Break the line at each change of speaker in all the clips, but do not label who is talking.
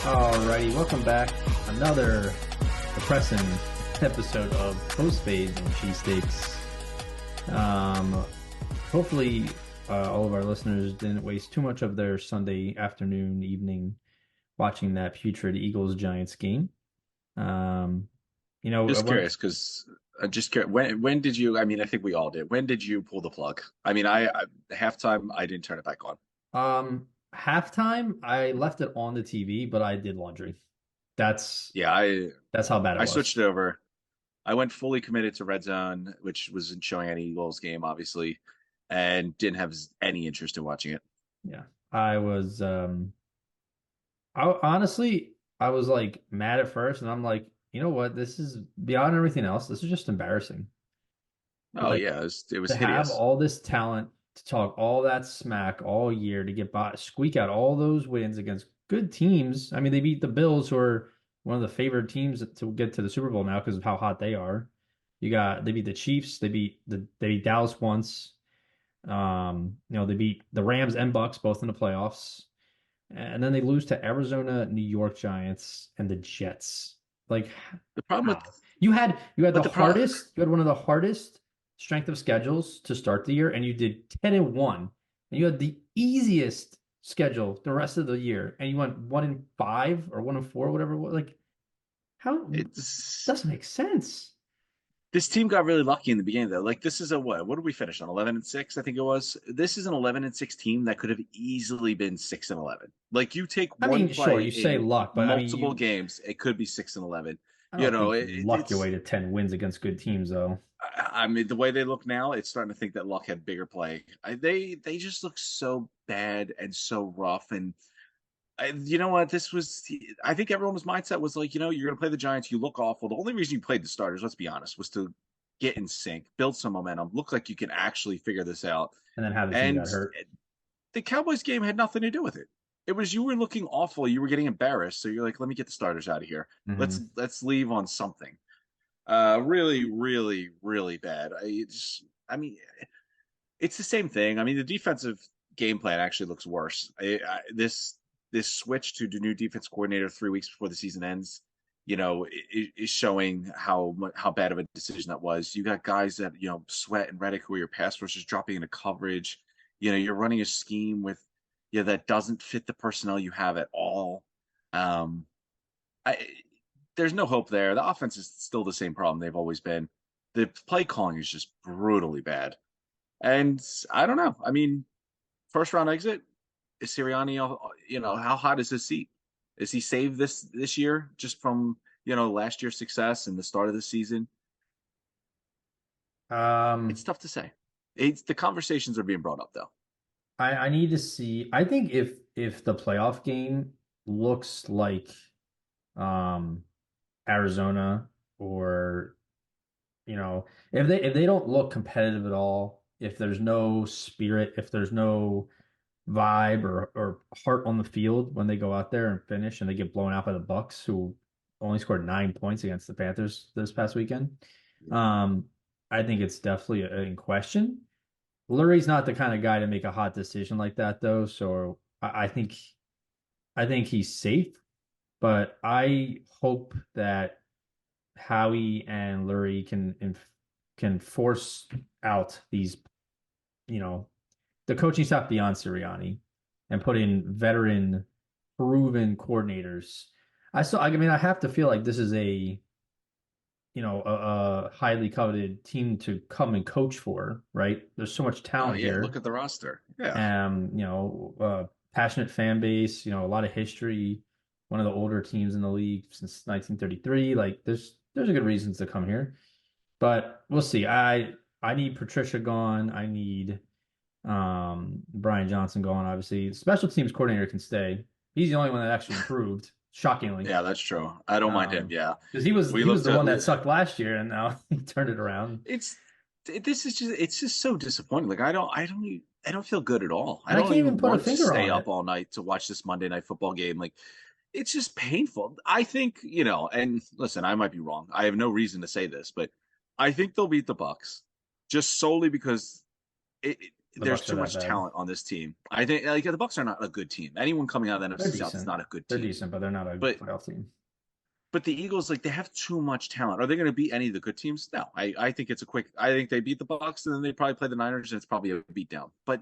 Alrighty, welcome back. Another depressing episode of Post-Fades Cheesesteaks. Hopefully, all of our listeners didn't waste too much of their Sunday afternoon, evening watching that putrid Eagles-Giants game.
Just curious, because just curious, when did you? I mean, I think we all did. When did you pull the plug? I mean, I halftime, I didn't turn it back on.
Halftime, I left it on the TV, but I did laundry. That's
Yeah,
that's how bad it
I
was.
switched it over. I went fully committed to Red Zone, which wasn't showing any Eagles game, obviously, and didn't have any interest in watching it.
Yeah, I was. I was like mad at first, and I'm like, you know what? This is beyond everything else. This is just embarrassing.
Oh
Like
yeah, it was
to have
hideous.
all this talent, to talk all that smack all year, to get by, squeak out all those wins against good teams. I mean, they beat the Bills, who are one of the favored teams to get to the Super Bowl now because of how hot they are. They beat the Chiefs. They beat Dallas once. They beat the Rams and Bucks both in the playoffs. And then they lose to Arizona, New York Giants, and the Jets. Like,
The problem
how?
with,
You had
but
the
the problem,
hardest, you had one of the hardest strength of schedules to start the year, and you did 10-1. And you had the easiest schedule the rest of the year, and you went 1-5 or 1-4, whatever it was. Like, how
it's
doesn't make sense.
this team got really lucky in the beginning though. Like this is a what? What did we finish on? 11-6, I think it was. This is an 11-6 team that could have easily been 6-11. Like you take
I
one
mean, sure,
play
you say
in
luck, but I mean,
multiple games, it could be 6-11.
I
You
don't
know,
think you lucked your
it's
way to 10 wins against good teams, though.
I mean the way they look now, it's starting to think that luck had bigger play. They just look so bad and so rough and you know what? I think everyone's mindset was like, you're going to play the Giants. You look awful. The only reason you played the starters, let's be honest, was to get in sync, build some momentum, look like you can actually figure this out.
And then how the team
And
got hurt.
the Cowboys game had nothing to do with it. It was you were looking awful. You were getting embarrassed. So you're like, let me get the starters out of here.
Hmm.
Let's leave on something. Really, really, really bad. I mean, it's the same thing. I mean, the defensive game plan actually looks worse. This switch to the new defense coordinator 3 weeks before the season ends, is showing how bad of a decision that was. You got guys that Sweat and Reddick, who are your pass rushers, dropping into coverage. You're running a scheme with that doesn't fit the personnel you have at all. Um, I There's no hope there. The offense is still the same problem they've always been. The play calling is just brutally bad. And I don't know. I mean, first round exit is Sirianni. How hot is his seat? Is he saved this year just from last year's success and the start of the season? It's
Um,
tough to say. It's the conversations are being brought up though.
I need to see. I think if the playoff game looks like um Arizona, or if they don't look competitive at all, if there's no spirit, if there's no vibe or heart on the field when they go out there and finish and they get blown out by the Bucks, who only scored 9 points against the Panthers this past weekend. Um, I think it's definitely in question. Lurie's not the kind of guy to make a hot decision like that, though. So I think he's safe, but I hope that Howie and Lurie can force out these, you know, the coaching staff beyond Sirianni and put in veteran, proven coordinators. I mean, I have to feel like this is a highly coveted team to come and coach for, right? There's so much
Oh
talent
yeah, look
here.
at the roster. Yeah.
Passionate fan base, a lot of history, one of the older teams in the league since 1933. Like there's a good reasons to come here. But we'll see. I need Patricia gone. I need Brian Johnson gone, obviously. Special teams coordinator can stay. He's the only one that actually improved, shockingly.
Yeah, that's true. I don't mind him. Yeah.
Because he was
We
he was
looked
the
at
one that sucked last year, and now he turned it around.
it's this is just it's just so disappointing. Like I don't feel good at all. I
And I
don't
can't even
even
put a
want to
finger
stay
on
up
it.
all night to watch this Monday night football game. Like it's just painful. I think, and listen, I might be wrong. I have no reason to say this, but I think they'll beat the Bucks just solely because it
the
there's
Bucks are
too
that
much
bad.
talent on this team. I think like the Bucks are not a good team. Anyone coming out of the
They're
NFC South is
decent.
not a good
They're
team.
decent, but they're not a
But
playoff team.
the Eagles, like they have too much talent. Are they going to beat any of the good teams? No. I think it's a quick. I think they beat the Bucks, and then they probably play the Niners, and it's probably a beatdown. But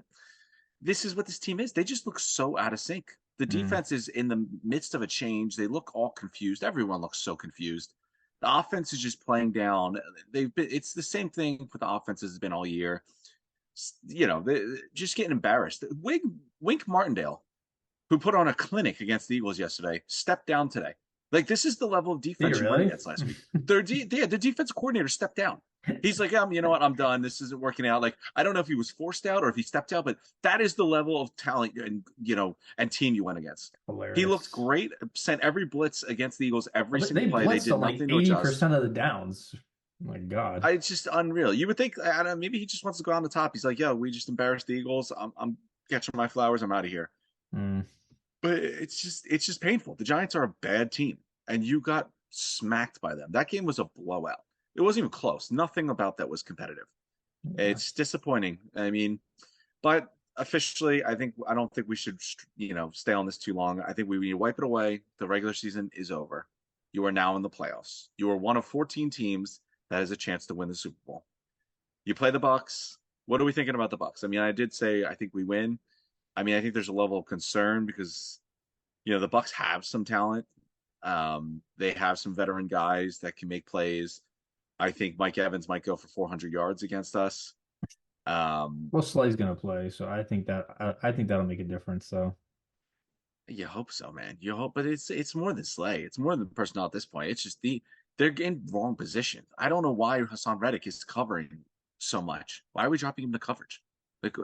this is what this team is. They just look so out of sync. The
Mm.
defense is in the midst of a change. They look all confused. Everyone looks so confused. The offense is just playing down. It's the same thing with the offense has been all year. You know, they just getting embarrassed. Wink Martindale, who put on a clinic against the Eagles yesterday, stepped down today. Like this is the level of
Did you
defense you went
really?
against last week. The defense coordinator stepped down. He's like, you know what? I'm done. This isn't working out. Like, I don't know if he was forced out or if he stepped out, but that is the level of talent and team you went against. He looked
Hilarious.
great. Sent every blitz against the Eagles every
Well,
single
they
play. They
blitzed
did
on like
nothing to adjust.
80% of the downs. Oh my God.
It's just unreal. You would think, I don't know, maybe he just wants to go on the top. He's like, yo, we just embarrassed the Eagles. I'm catching my flowers. I'm out of here.
Mm.
But it's just painful. The Giants are a bad team, and you got smacked by them. That game was a blowout. It wasn't even close. Nothing about that was competitive.
Yeah.
It's disappointing. I mean, but officially, I don't think we should stay on this too long. I think we need to wipe it away. The regular season is over. You are now in the playoffs. You are one of 14 teams that has a chance to win the Super Bowl. You play the Bucks. What are we thinking about the Bucks? I mean, I did say I think we win. I mean, I think there's a level of concern because the Bucks have some talent. They have some veteran guys that can make plays. I think Mike Evans might go for 400 yards against us.
Well, Slay's gonna play, so I think that'll make a difference. So
You hope so, man. You hope, but it's more than Slay. It's more than personnel at this point. It's just they're in wrong position. I don't know why Hassan Reddick is covering so much. Why are we dropping him to coverage? Like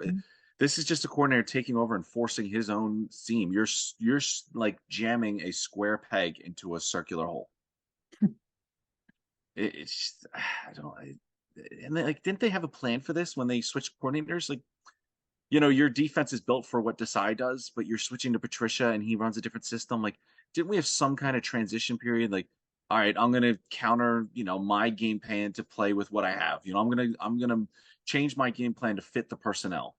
this is just a coordinator taking over and forcing his own seam. You're like jamming a square peg into a circular hole. It's just, I don't. And like, didn't they have a plan for this when they switched coordinators? Like, your defense is built for what Desai does, but you're switching to Patricia and he runs a different system. Like, didn't we have some kind of transition period? Like, all right, I'm gonna counter, my game plan to play with what I have. I'm gonna change my game plan to fit the personnel.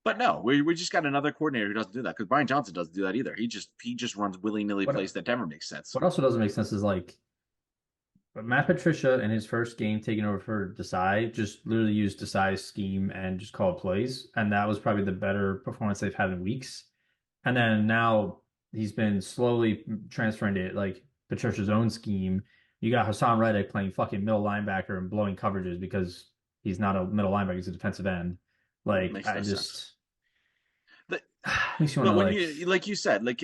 But no, we just got another coordinator who doesn't do that because Brian Johnson doesn't do that either. He just runs willy nilly plays
what
that never makes sense.
what also doesn't make sense is like Matt Patricia in his first game taking over for Desai just literally used Desai's scheme and just called plays, and that was probably the better performance they've had in weeks. And then now he's been slowly transferring to like Patricia's own scheme. You got Hassan Reddick playing fucking middle linebacker and blowing coverages because he's not a middle linebacker, he's a defensive end. Like
Makes
I
no sense.
just
But
makes you want
but
to
when
like
you like you said, like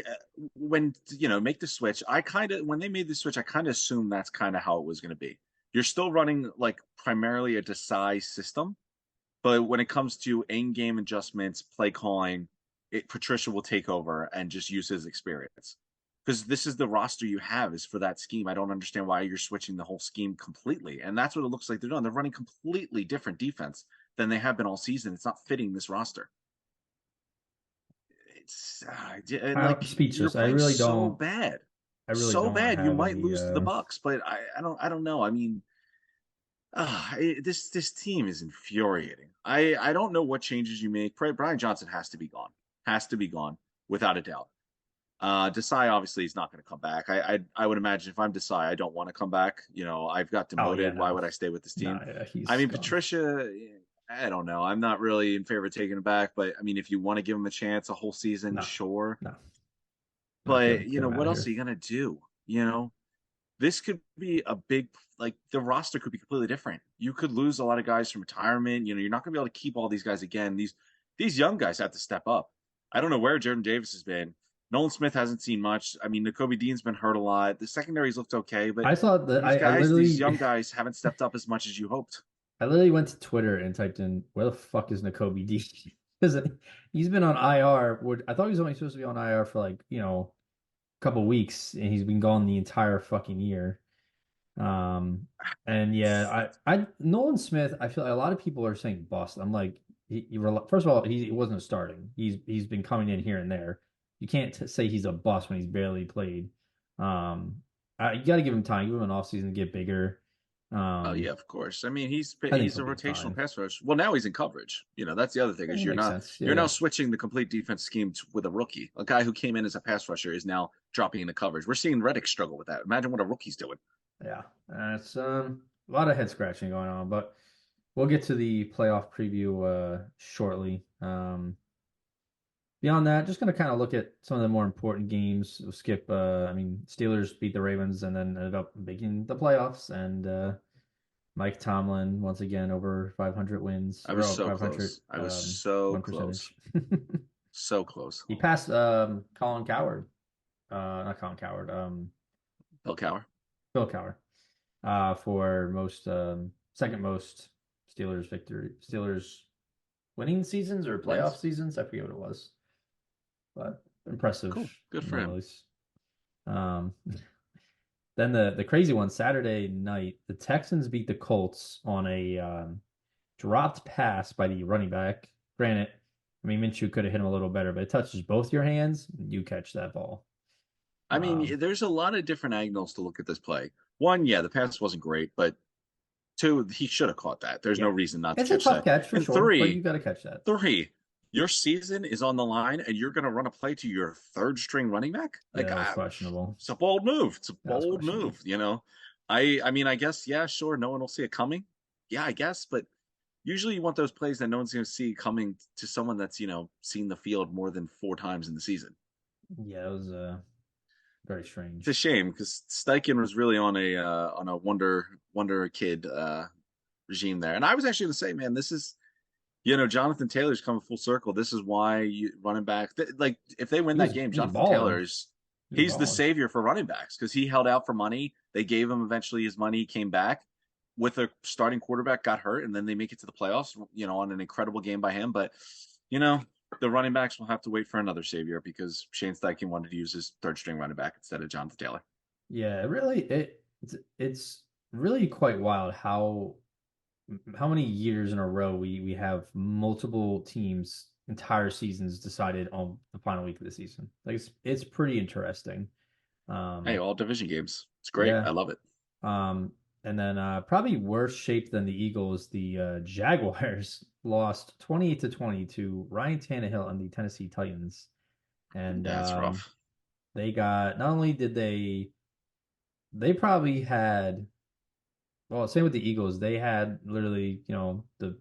when make the switch, I kind of when they made the switch, I kind of assumed that's kind of how it was going to be. You're still running like primarily a Desai system, but when it comes to in-game adjustments, play calling, Patricia will take over and just use his experience. Because this is the roster you have is for that scheme. I don't understand why you're switching the whole scheme completely. And that's what it looks like they're doing. They're running completely different defense than they have been all season. It's not fitting this roster. It's
I'm
like you're
speechless.
playing
I really
so
don't
bad. You
have
might
any
lose to the Bucks, but I don't know. I mean, this team is infuriating. I don't know what changes you make. Brian Johnson has to be gone. Has to be gone without a doubt. Desai obviously is not going to come back. I would imagine if I'm Desai, I don't want to come back. I've got
oh yeah,
demoted. Why
no.
would I stay with this
No,
team?
yeah,
I
he's
mean,
gone.
Patricia, I don't know. I'm not really in favor of taking it back, but I mean, if you want to give him a chance, a whole season,
No,
sure.
no. No,
But
get him out
what
of
else are
here.
you gonna do? This could be a big like the roster could be completely different. You could lose a lot of guys from retirement. You're not gonna be able to keep all these guys again. These young guys have to step up. I don't know where Jordan Davis has been. Nolan Smith hasn't seen much. I mean, Nakobe Dean's been hurt a lot. The secondary's looked okay, but
I thought that
these young guys haven't stepped up as much as you hoped.
I literally went to Twitter and typed in where the fuck is Nakobe D? Because he's been on IR. I thought he was only supposed to be on IR for like, a couple weeks, and he's been gone the entire fucking year. And yeah, I Nolan Smith, I feel like a lot of people are saying bust. I'm like, first of all, he wasn't starting. He's been coming in here and there. You can't say he's a bust when he's barely played. You got to give him time, give him an offseason to get bigger.
Oh
Um,
yeah, of course. I mean,
I think
he's
he'll
a
be
rotational
fine.
pass rush. Well, now he's in coverage. That's the other thing
Yeah,
is
it makes sense.
you're now
Yeah,
switching the complete defense scheme with a rookie. A guy who came in as a pass rusher is now dropping into coverage. We're seeing Reddick struggle with that. Imagine what a rookie's doing.
yeah. It's a lot of head scratching going on, but we'll get to the playoff preview shortly. Beyond that, just going to kind of look at some of the more important games. We'll skip. I mean, Steelers beat the Ravens and then ended up making the playoffs, and Mike Tomlin once again over 500 wins
I
or
was so
500
close. I was so
win
close.
percentage.
So close.
He passed Colin Coward, not Colin Coward,
Bill Cowher.
Bill Coward, for most second most Steelers winning seasons or playoff
Wins.
seasons. I forget what it was, but impressive
Cool. Good for him.
nonetheless. Um, then the crazy one Saturday night, the Texans beat the Colts on a dropped pass by the running back. Granted, I mean Minshew could have hit him a little better, but it touches both your hands, you catch that ball.
I
Um,
mean, there's a lot of different angles to look at this play. One, yeah, the pass wasn't great, but two, he should have caught that. There's no
yeah,
reason not to
it's a
catch
tough
that.
catch for
And
sure, but you
three,
got to catch that.
three, your season is on the line, and you're going to run a play to your third string running back.
Yeah,
Like,
that was questionable.
it's a bold move. It's a
That was
bold
questionable.
move. I mean, I guess, yeah, sure, no one will see it coming. Yeah, I guess, but usually you want those plays that no one's going to see coming to someone that's seen the field more than 4 times in the season.
Yeah, it was very
It's a
strange.
shame because Steichen was really on a wonder kid regime there, and I was actually going to say, man, this is Jonathan Taylor's coming full circle. This is why running back like if they win
He
that
was
game,
he was
Jonathan
balling.
Taylor's
He was
he's the
balling.
savior for running backs because he held out for money. They gave him eventually his money. He came back with a starting quarterback, got hurt, and then they make it to the playoffs. On an incredible game by him, but you know the running backs will have to wait for another savior because Shane Steichen wanted to use his third string running back instead of Jonathan Taylor.
Yeah, it's really quite wild how many years in a row we have multiple teams entire seasons decided on the final week of the season. Like it's pretty interesting.
Hey,
Um,
all division games. It's great.
yeah.
I love it.
Um, and then probably worse shape than the Eagles, the Jaguars lost 28 to 20 to Ryan Tannehill and the Tennessee Titans. And
Yeah, it's rough.
they got not only did they probably had well, same with the Eagles. They had literally,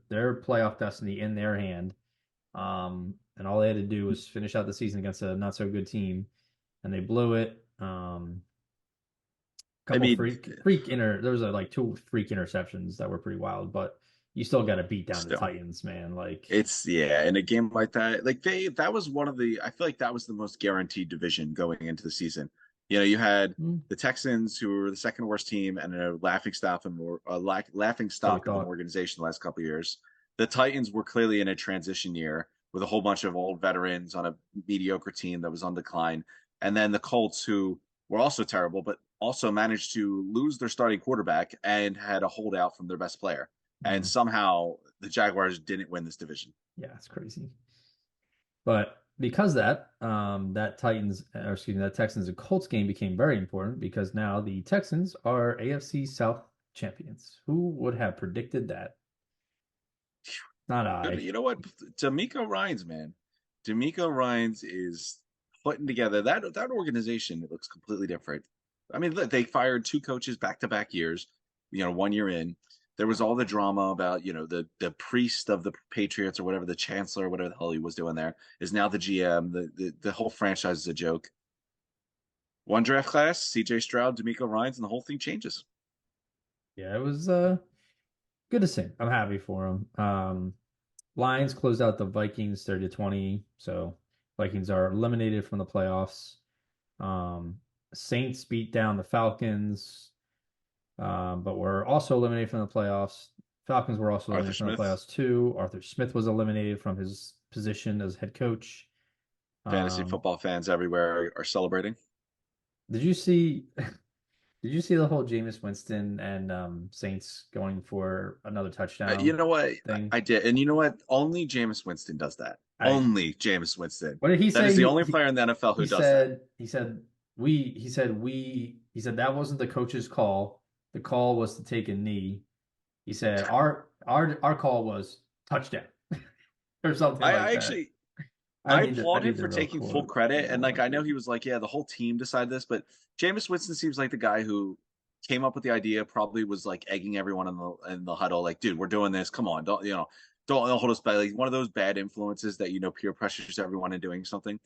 their playoff destiny in their hand. And all they had to do was finish out the season against a not so good team, and they blew it.
I
Couple
mean,
freak inter. There was like two freak interceptions that were pretty wild, but you still got to beat down the
still.
Titans, man. Like,
It's yeah, in a game like that, like that was one of the I feel like that was the most guaranteed division going into the season. You had
mm,
the Texans who were the second worst team and a laughing
so we
stock of an
thought.
organization the last couple of years. The Titans were clearly in a transition year with a whole bunch of old veterans on a mediocre team that was on decline. And then the Colts who were also terrible, but also managed to lose their starting quarterback and had a holdout from their best player. And
Mm,
somehow the Jaguars didn't win this division.
yeah, it's crazy. But because that that Titans or excuse me that Texans and Colts game became very important because now the Texans are AFC South champions. Who would have predicted that? Not I.
You know what? D'Amico Ryan's man. D'Amico Ryan's is putting together that organization. It looks completely different. I mean, look, they fired two coaches back to back years. 1 year in, there was all the drama about the priest of the Patriots or whatever, the chancellor, whatever the hell he was doing there, is now the GM. The whole franchise is a joke. One draft class, C.J. Stroud, D'Amico Ryan's, and the whole thing changes.
Yeah, it was good to see. I'm happy for him. Lions closed out the Vikings 30-20, so Vikings are eliminated from the playoffs. Um, Saints beat down the Falcons, but were also eliminated from the playoffs. Falcons were also
Arthur
eliminated from the
Smith,
playoffs too. Arthur Smith was eliminated from his position as head coach.
fantasy
Um,
football fans everywhere are celebrating.
did you see? Did you see the whole Jameis Winston and Saints going for another
You
touchdown
know what?
thing?
I did. And you know what? Only Jameis Winston does that.
I
Only Jameis Winston.
What did he
That
say?
is the only player in the NFL
He
who does that.
said he said that wasn't the coach's call. the call was to take a knee. He said our call was touchdown or something
I,
like
I
that.
actually I
I
applaud him
need the
for
real
taking full
quote.
credit.
Yeah,
And like
one
I know
dude.
he was like, yeah, the whole team decided this, but Jameis Winston seems like the guy who came up with the idea, probably was like egging everyone in the huddle, like, dude, we're doing this. Come on, don't hold us back. Like one of those bad influences that peer pressures everyone into doing something.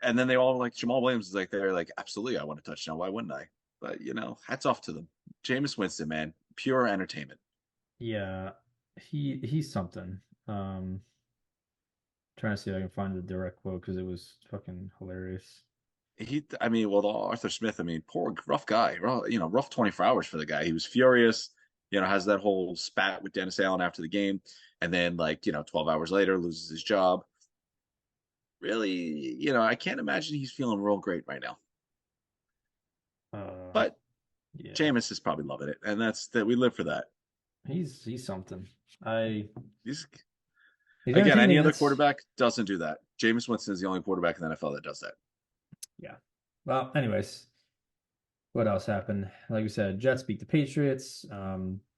And then they all like Jamal Williams is like they're like, absolutely, I want a touchdown. Why wouldn't I? But hats off to them. Jameis Winston, man, pure entertainment.
Yeah, he's something. Um, Trying to see if I can find the direct quote because it was fucking hilarious.
I mean, well, the Arthur Smith, I mean, poor rough guy, rough 24 hours for the guy. He was furious, has that whole spat with Dennis Allen after the game, and then 12 hours later loses his job. Really, I can't imagine he's feeling real great right now.
Uh,
But
yeah,
Jameis is probably loving it, and that's that we live for that.
he's something. I
He's
He's
again, any
entertaining.
other
That's
quarterback doesn't do that. Jameis Winston is the only quarterback in the NFL that does that.
yeah. Well, anyways, what else happened? Like we said, Jets beat the Patriots.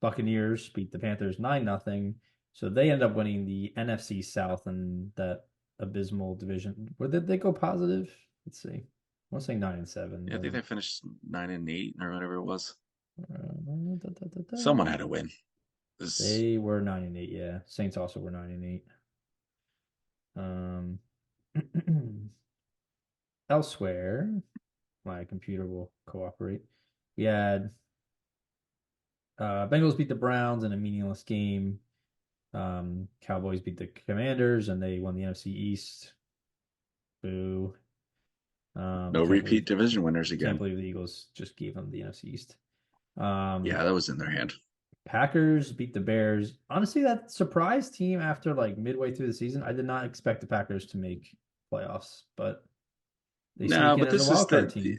Buccaneers beat the Panthers 9-0. So they end up winning the NFC South in that abysmal division. Where did they go positive? Let's see. I want to say 9-7,
Yeah, I think
but
they finished 9-8 or whatever it was.
da, da, da,
Someone had
da.
to win. This
They were 9-8. Yeah, Saints also were 9-8. Um, Elsewhere, my computer will cooperate. We had Bengals beat the Browns in a meaningless game. Cowboys beat the Commanders and they won the NFC East. Boo.
no repeat division winners
Can't
again.
believe the Eagles just gave them the NFC East.
Yeah, that was in their hand.
Packers beat the Bears. Honestly, that surprise team after like midway through the season, I did not expect the Packers to make playoffs, but they
No,
sneak in
but
as a
this is
wild card
the
team.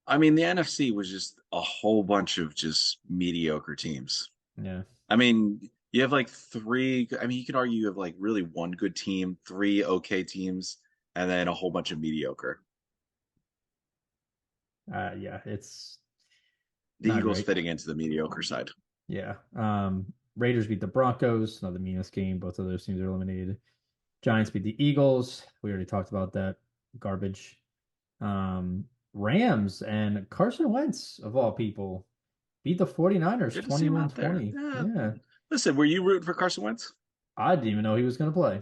I mean, the NFC was just a whole bunch of just mediocre teams.
Yeah.
I mean, you have like three, I mean, you could argue you have like really one good team, three okay teams, and then a whole bunch of mediocre.
Yeah, it's
The
not
Eagles
great.
fitting into the mediocre side.
Yeah. Raiders beat the Broncos, another meaningless game. Both of those teams are eliminated. Giants beat the Eagles. We already talked about that. Garbage. Rams and Carson Wentz, of all people, beat the 49ers
Good to see him
twenty-one
out there.
twenty.
Yeah.
Yeah.
Listen, were you rooting for Carson Wentz?
I didn't even know he was going to play.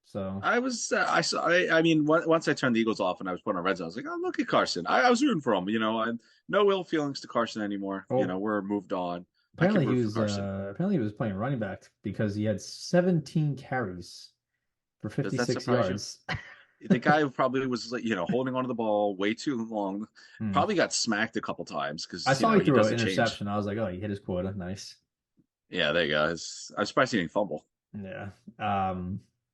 So,
I was, I saw, I mean, once I turned the Eagles off and I was putting on red zone, I was like, oh, look at Carson. I was rooting for him. And no ill feelings to Carson anymore.
well,
We're moved on. I can root for Carson.
apparently he was playing running back because he had 17 carries for
Does that
56
surprise you?
yards.
The guy who probably was like, holding onto the ball way too long,
Hmm.
probably got smacked a couple times
I
because,
saw he
he
threw an
doesn't change.
interception. I was like, oh, he hit his quota. Nice.
Yeah, there you go. I'm surprised he didn't fumble.
Yeah.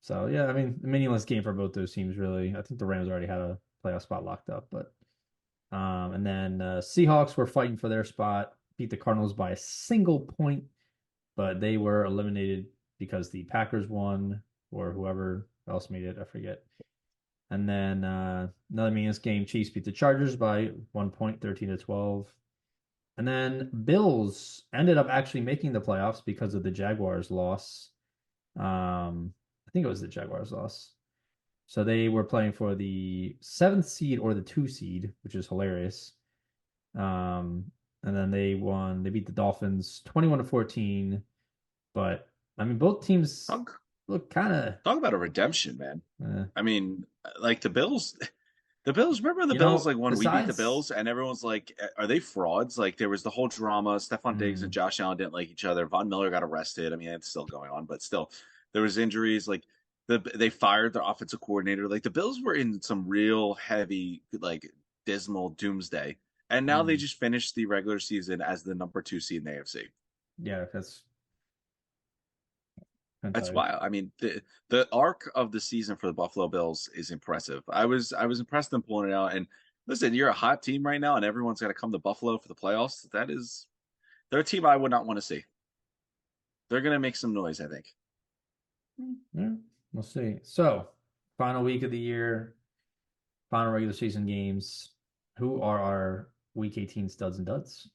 So yeah, I mean, meaningless game for both those teams, really. I think the Rams already had a playoff spot locked up, but and then Seahawks were fighting for their spot, beat the Cardinals by a single point, but they were eliminated because the Packers won or whoever else made it, I forget. And then another meaningless game, Chiefs beat the Chargers by 1 point, 13-12. And then Bills ended up actually making the playoffs because of the Jaguars loss. I think it was the Jaguars loss. So they were playing for the seventh seed or the 2 seed, which is hilarious. And then they won. They beat the Dolphins 21-14. But I mean, both teams
Talk,
look kind of.
talk about a redemption, man. I mean, like the Bills. Remember the
You
Bills,
know,
like when we beat the
besides,
Bills and everyone's like, are they frauds? Like there was the whole drama. Stephon Diggs and
mm,
Josh Allen didn't like each other. Von Miller got arrested. I mean, it's still going on, but still, there was injuries. Like they fired their offensive coordinator. Like the Bills were in some real heavy, like dismal doomsday. And now they
mm,
just finished the regular season as the number 2 seed in the AFC.
yeah, that's kind of
That's
tired.
wild. I mean, the arc of the season for the Buffalo Bills is impressive. I was impressed in pulling it out. And listen, you're a hot team right now, and everyone's got to come to Buffalo for the playoffs. They're a team I would not want to see. They're going to make some noise, I think.
Yeah, we'll see. So, final week of the year, final regular season games. Who are our week 18 studs and duds?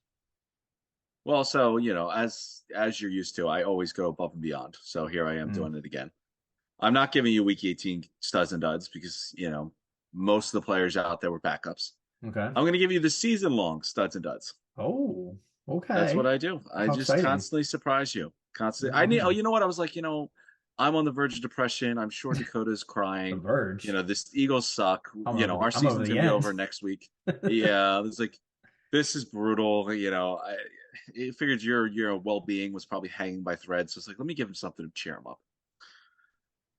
Well, so as you're used to, I always go above and beyond. So here I am
Mm,
doing it again. I'm not giving you Week 18 studs and duds because most of the players out there were backups.
okay.
I'm going to give you the season long studs and duds.
Oh,
That's what
okay.
I do. I
How
just
exciting.
constantly surprise you. Constantly. I need. Oh,
Hmm.
you know what? I was like, I'm on the verge of depression. I'm sure Dakota's
The
crying.
Verge.
This Eagles suck. Our
I'm over
season's
the
gonna be
end.
over next week. Yeah, it's like this is brutal. I figured your well being was probably hanging by threads. So it's like, let me give him something to cheer him up.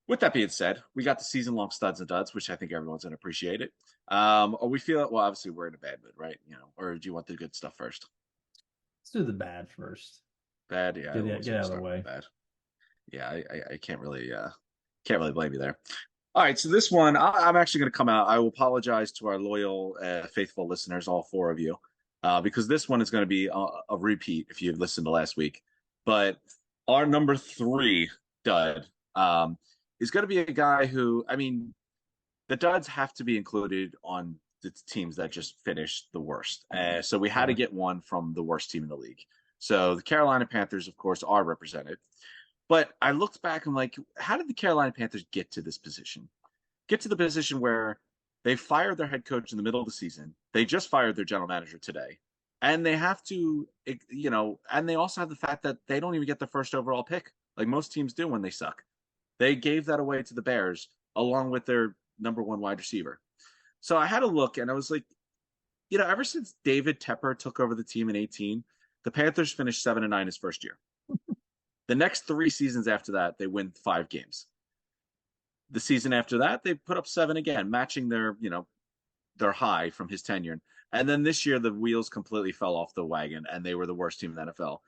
With that being said, we got the season long studs and duds, which I think everyone's gonna appreciate it. Or we feel well, obviously we're in a bad mood, right? Or do you want the good stuff first?
Let's do the bad first.
Bad, yeah, I always
Get
want
out
to
of the
start with
way.
the bad. Yeah, I can't really blame you there. All right, so this one I'm actually going to come out. I will apologize to our loyal, faithful listeners, all four of you, because this one is going to be a repeat if you've listened to last week. But our number three dud is going to be a guy who, I mean, the duds have to be included on the teams that just finished the worst. So we had to
Sure.
get one from the worst team in the league. So the Carolina Panthers, of course, are represented. But I looked back and like, how did the Carolina Panthers get to this position? Get to the position where they fired their head coach in the middle of the season. They just fired their general manager today. And they have to, and they also have the fact that they don't even get the first overall pick, like most teams do when they suck. They gave that away to the Bears along with their number one wide receiver. So I had a look and I was like, ever since David Tepper took over the team in 18, the Panthers finished 7-9 his first year. The next three seasons after that, they win 5 games. The season after that, they put up 7 again, matching their high from his tenure. And then this year, the wheels completely fell off the wagon, and they were the worst team in the NFL.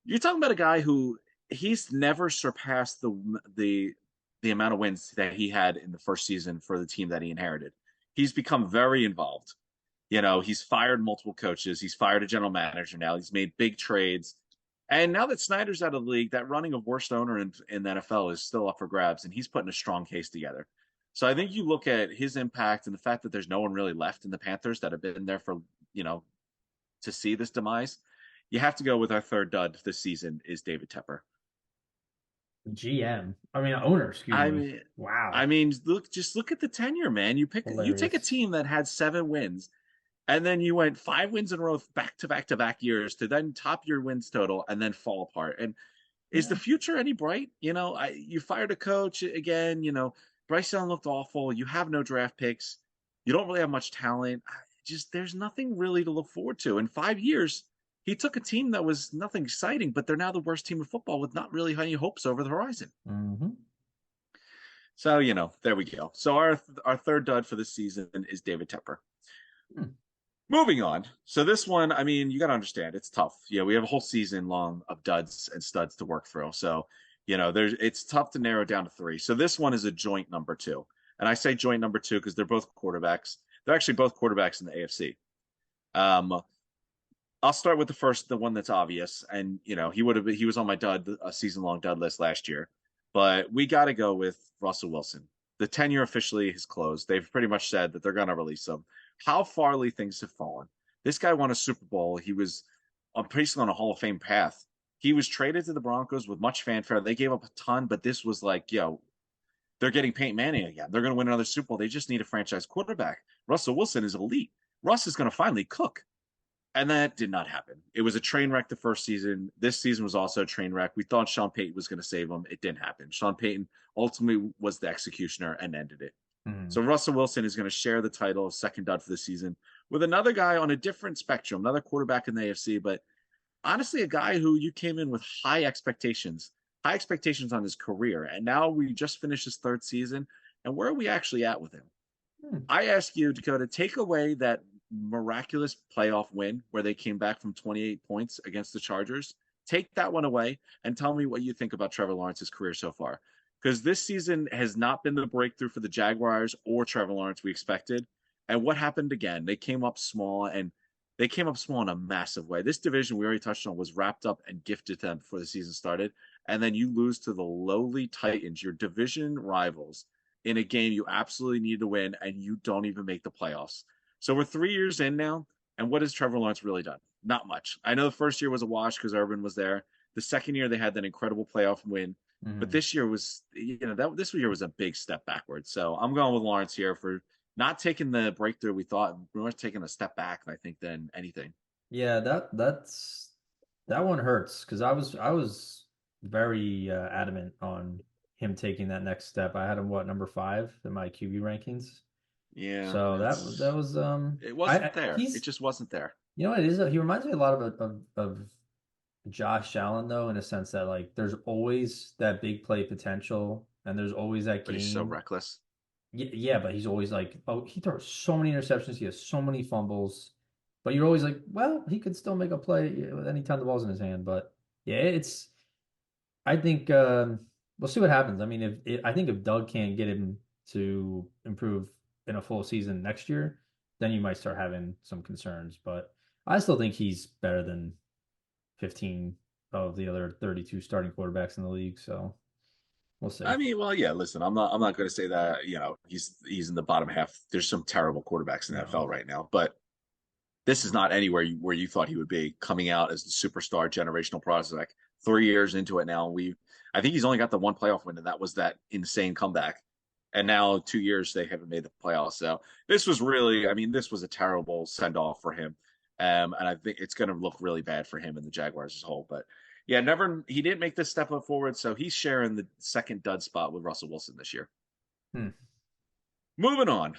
You're talking about a guy who he's never surpassed the amount of wins that he had in the first season for the team that he inherited. He's become very involved. He's fired multiple coaches. He's fired a general manager now. He's made big trades. And now that Snyder's out of the league, that running of worst owner in the NFL is still up for grabs, and he's putting a strong case together. So I think you look at his impact and the fact that there's no one really left in the Panthers that have been there for, to see this demise. You have to go with our third dud this season is David Tepper.
GM. I mean, owner, excuse
I
me.
mean, I
Wow.
mean, look at the tenure, man. You take a
Hilarious.
team that had 7 wins, and then you went 5 wins in a row back to back to back years to then top your wins total and then fall apart. And is the
Yeah.
future any bright? You fired a coach again. Bryce Young looked awful. You have no draft picks. You don't really have much talent. Just there's nothing really to look forward to. In 5 years, he took a team that was nothing exciting, but they're now the worst team of football with not really any hopes over the horizon.
Hmm.
So there we go. So our third dud for this season is David Tepper.
Hmm.
Moving on. So this one, I mean, you got to understand, it's tough. Yeah, we have a whole season long of duds and studs to work through. So, it's tough to narrow down to three. So this one is a joint number two. And I say joint number two because they're both quarterbacks. They're actually both quarterbacks in the AFC. Um, I'll start with the one that's obvious. And, he was on my a season long dud list last year. But we got to go with Russell Wilson. The tenure officially has closed. They've pretty much said that they're going to release him. How farly things have fallen. This guy won a Super Bowl. He was basically on a Hall of Fame path. He was traded to the Broncos with much fanfare. They gave up a ton, but this was like, they're getting Peyton Manning again. They're going to win another Super Bowl. They just need a franchise quarterback. Russell Wilson is elite. Russ is going to finally cook. And that did not happen. It was a train wreck the first season. This season was also a train wreck. We thought Sean Payton was going to save him. It didn't happen. Sean Payton ultimately was the executioner and ended it.
Hmm.
So Russell Wilson is going to share the title of second dud for the season with another guy on a different spectrum, another quarterback in the AFC, but honestly, a guy who you came in with high expectations on his career. And now we just finished his third season. And where are we actually at with him?
Hmm.
I ask you, Dakota, take away that miraculous playoff win where they came back from 28 points against the Chargers. Take that one away and tell me what you think about Trevor Lawrence's career so far. Because this season has not been the breakthrough for the Jaguars or Trevor Lawrence we expected. And what happened again? They came up small and they came up small in a massive way. This division we already touched on was wrapped up and gifted to them before the season started. And then you lose to the lowly Titans, your division rivals, in a game you absolutely need to win, and you don't even make the playoffs. So we're 3 years in now. And what has Trevor Lawrence really done? Not much. I know the first year was a wash because Urban was there. The second year they had that incredible playoff win, but
Hmm.
this year was, that this year was a big step backwards. So I'm going with Lawrence here for not taking the breakthrough we thought, more taking a step back, I think, than anything.
Yeah, that one hurts because I was very adamant on him taking that next step. I had him what number 5 in my QB rankings.
Yeah,
So that was
it
I
wasn't there. It
he's
just wasn't there.
you know what it is he reminds me a lot of Josh Allen though in a sense that like there's always that big play potential and there's always that
But he's so
game.
reckless.
Yeah, but he's always like, oh, he throws so many interceptions, he has so many fumbles, but you're always like, well, he could still make a play with any time the ball's in his hand. But yeah, I think we'll see what happens. I mean, I think if Doug can't get him to improve in a full season next year, then you might start having some concerns. But I still think he's better than 15 of the other 32 starting quarterbacks in the league. So we'll see.
I mean, well, yeah. Listen, I'm not going to say that. He's in the bottom half. There's some terrible quarterbacks in the
No.
NFL right now, but this is not anywhere where you thought he would be coming out as the superstar generational prospect. 3 years into it now, I think he's only got the one playoff win, and that was that insane comeback. And now 2 years they haven't made the playoffs. So this was really, I mean, this was a terrible send off for him. And I think it's going to look really bad for him and the Jaguars as a whole. But yeah, he didn't make this step up forward. So he's sharing the second dud spot with Russell Wilson this year.
Hmm.
Moving on,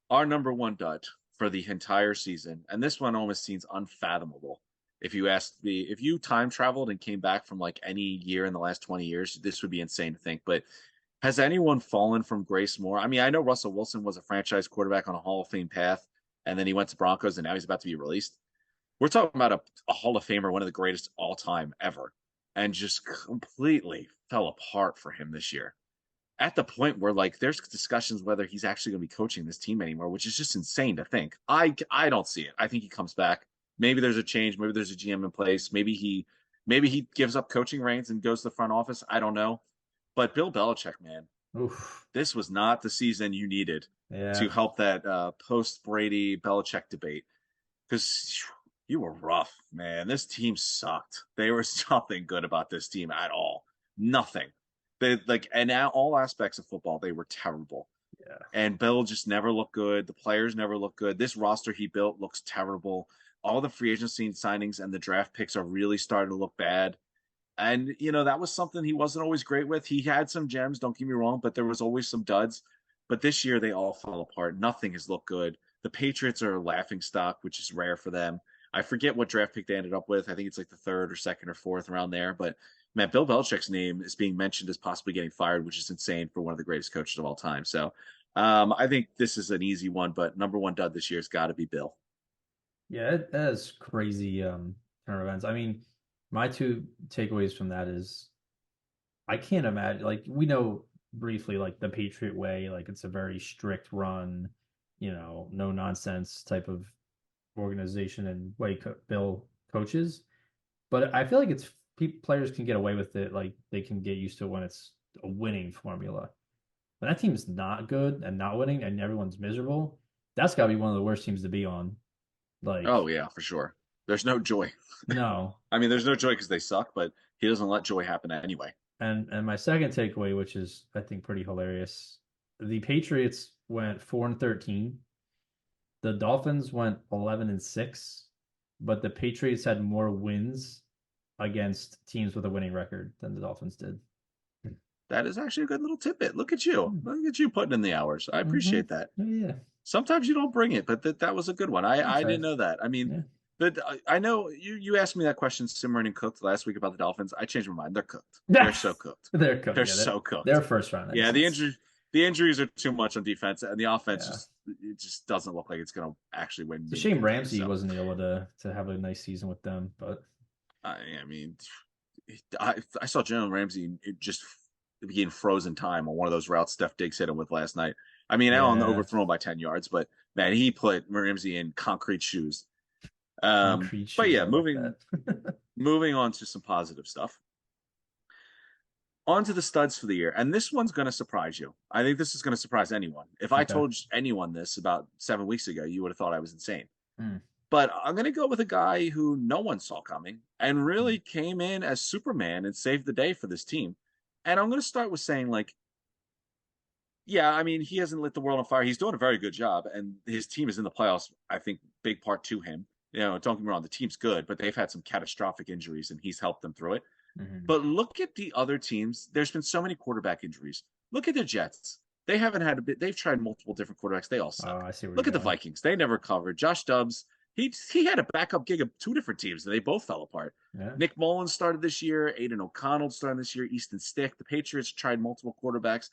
our number one dud for the entire season, and this one almost seems unfathomable. If you time traveled and came back from like any year in the last 20 years, this would be insane to think. But has anyone fallen from grace more? I mean, I know Russell Wilson was a franchise quarterback on a Hall of Fame path, and then he went to Broncos, and now he's about to be released. We're talking about a Hall of Famer, one of the greatest all time ever, and just completely fell apart for him this year at the point where like there's discussions whether he's actually going to be coaching this team anymore, which is just insane to think. I don't see it. I think he comes back. Maybe there's a change. Maybe there's a GM in place. Maybe he gives up coaching reins and goes to the front office. I don't know. But Bill Belichick, man,
Oof.
this was not the season you needed to
Yeah.
help that post Brady Belichick debate because you were rough, man. This team sucked. There was nothing good about this team at all. Nothing. They like, and now all aspects of football, they were terrible.
Yeah.
And Bill just never looked good. The players never look good. This roster he built looks terrible. All the free agency signings and the draft picks are really starting to look bad. And that was something he wasn't always great with. He had some gems, don't get me wrong, but there was always some duds. But this year they all fell apart. Nothing has looked good. The Patriots are a laughing stock, which is rare for them. I forget what draft pick they ended up with. I think it's like the third or second or fourth around there. But man, Bill Belichick's name is being mentioned as possibly getting fired, which is insane for one of the greatest coaches of all time. So I think this is an easy one, but number one dud this year has got to be Bill.
Yeah, that is crazy turn of events. I mean, my two takeaways from that is I can't imagine like we know briefly like the Patriot way, like it's a very strict run, no nonsense type of organization and way Bill coaches. But I feel like players can get away with it, like they can get used to it when it's a winning formula. When that team's not good and not winning and everyone's miserable, that's got to be one of the worst teams to be on. Like,
Oh yeah, for sure. There's no joy.
no.
I mean, there's no joy because they suck, but he doesn't let joy happen anyway.
And my second takeaway, which is I think pretty hilarious, the Patriots went 4-13. The Dolphins went 11-6, but the Patriots had more wins against teams with a winning record than the Dolphins did.
That is actually a good little tidbit. Look at you. Look at you putting in the hours. I
Mm-hmm.
appreciate that.
Yeah,
Sometimes you don't bring it, but that was a good one.
I
I didn't
tried.
know that. I mean,
Yeah,
but I know you asked me that question simmering and cooked last week about the Dolphins. I changed my mind. They're cooked. They're so cooked.
they're cooked.
They're
Yeah,
so
they're
cooked.
first round
Yeah, the
exits.
injury the injuries are too much on defense, and the offense
Yeah,
just doesn't look like it's going to actually win
it's a shame
meaningful games.
Ramsey
So
wasn't able to have a nice season with them, but
I mean, I saw Jalen Ramsey just being frozen time on one of those routes Steph Diggs hit him with last night. I mean, Allen
yeah,
overthrown by 10 yards, but man, he put Ramsey in concrete shoes.
concrete
But
shoes.
yeah,
I like
moving
that.
moving on to some positive stuff. On to the studs for the year. And this one's going to surprise you. I think this is going to surprise anyone. If I
Okay.
told anyone this about 7 weeks ago, you would have thought I was insane.
Mm.
But I'm going to go with a guy who no one saw coming and really came in as Superman and saved the day for this team. And I'm going to start with saying, like, yeah, I mean, he hasn't lit the world on fire. He's doing a very good job, and his team is in the playoffs. I think big part to him. Don't get me wrong, the team's good, but they've had some catastrophic injuries, and he's helped them through it.
Mhm.
But look at the other teams. There's been so many quarterback injuries. Look at the Jets. They haven't had a bit. They've tried multiple different quarterbacks. They all
Oh,
suck.
I see where
Look
you're
at the
going.
Vikings. They never covered. Josh Dobbs. He had a backup gig of two different teams, and they both fell apart.
Yeah.
Nick Mullins started this year. Aiden O'Connell started this year. Easton Stick. The Patriots tried multiple quarterbacks.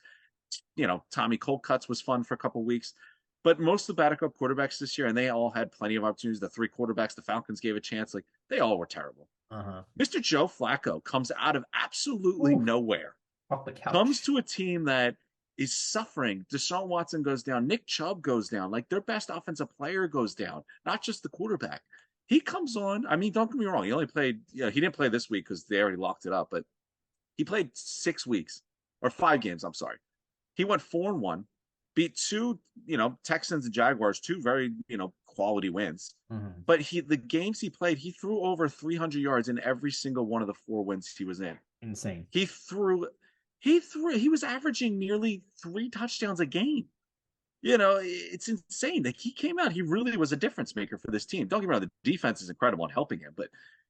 Tommy Colcuts was fun for a couple of weeks. But most of the backup quarterbacks this year, and they all had plenty of opportunities. The three quarterbacks the Falcons gave a chance. Like, they all were terrible.
Uh-huh.
Mr. Joe Flacco comes out of absolutely
Oof.
nowhere,
Off the
comes
couch.
to a team that is suffering. Deshaun Watson goes down. Nick Chubb goes down. Like, their best offensive player goes down, not just the quarterback. He comes on. I mean, don't get me wrong. He only played, he didn't play this week because they already locked it up, but he played 6 weeks or 5 games. I'm sorry. He went 4-1, beat two, Texans and Jaguars, two very, quality wins.
Mhm.
But the games he played, he threw over 300 yards in every single one of the 4 wins he was in.
Insane.
He threw, he was averaging nearly 3 touchdowns a game. It's insane. Like, he came out, he really was a difference maker for this team. Don't get me wrong, the defense is incredible in helping him, but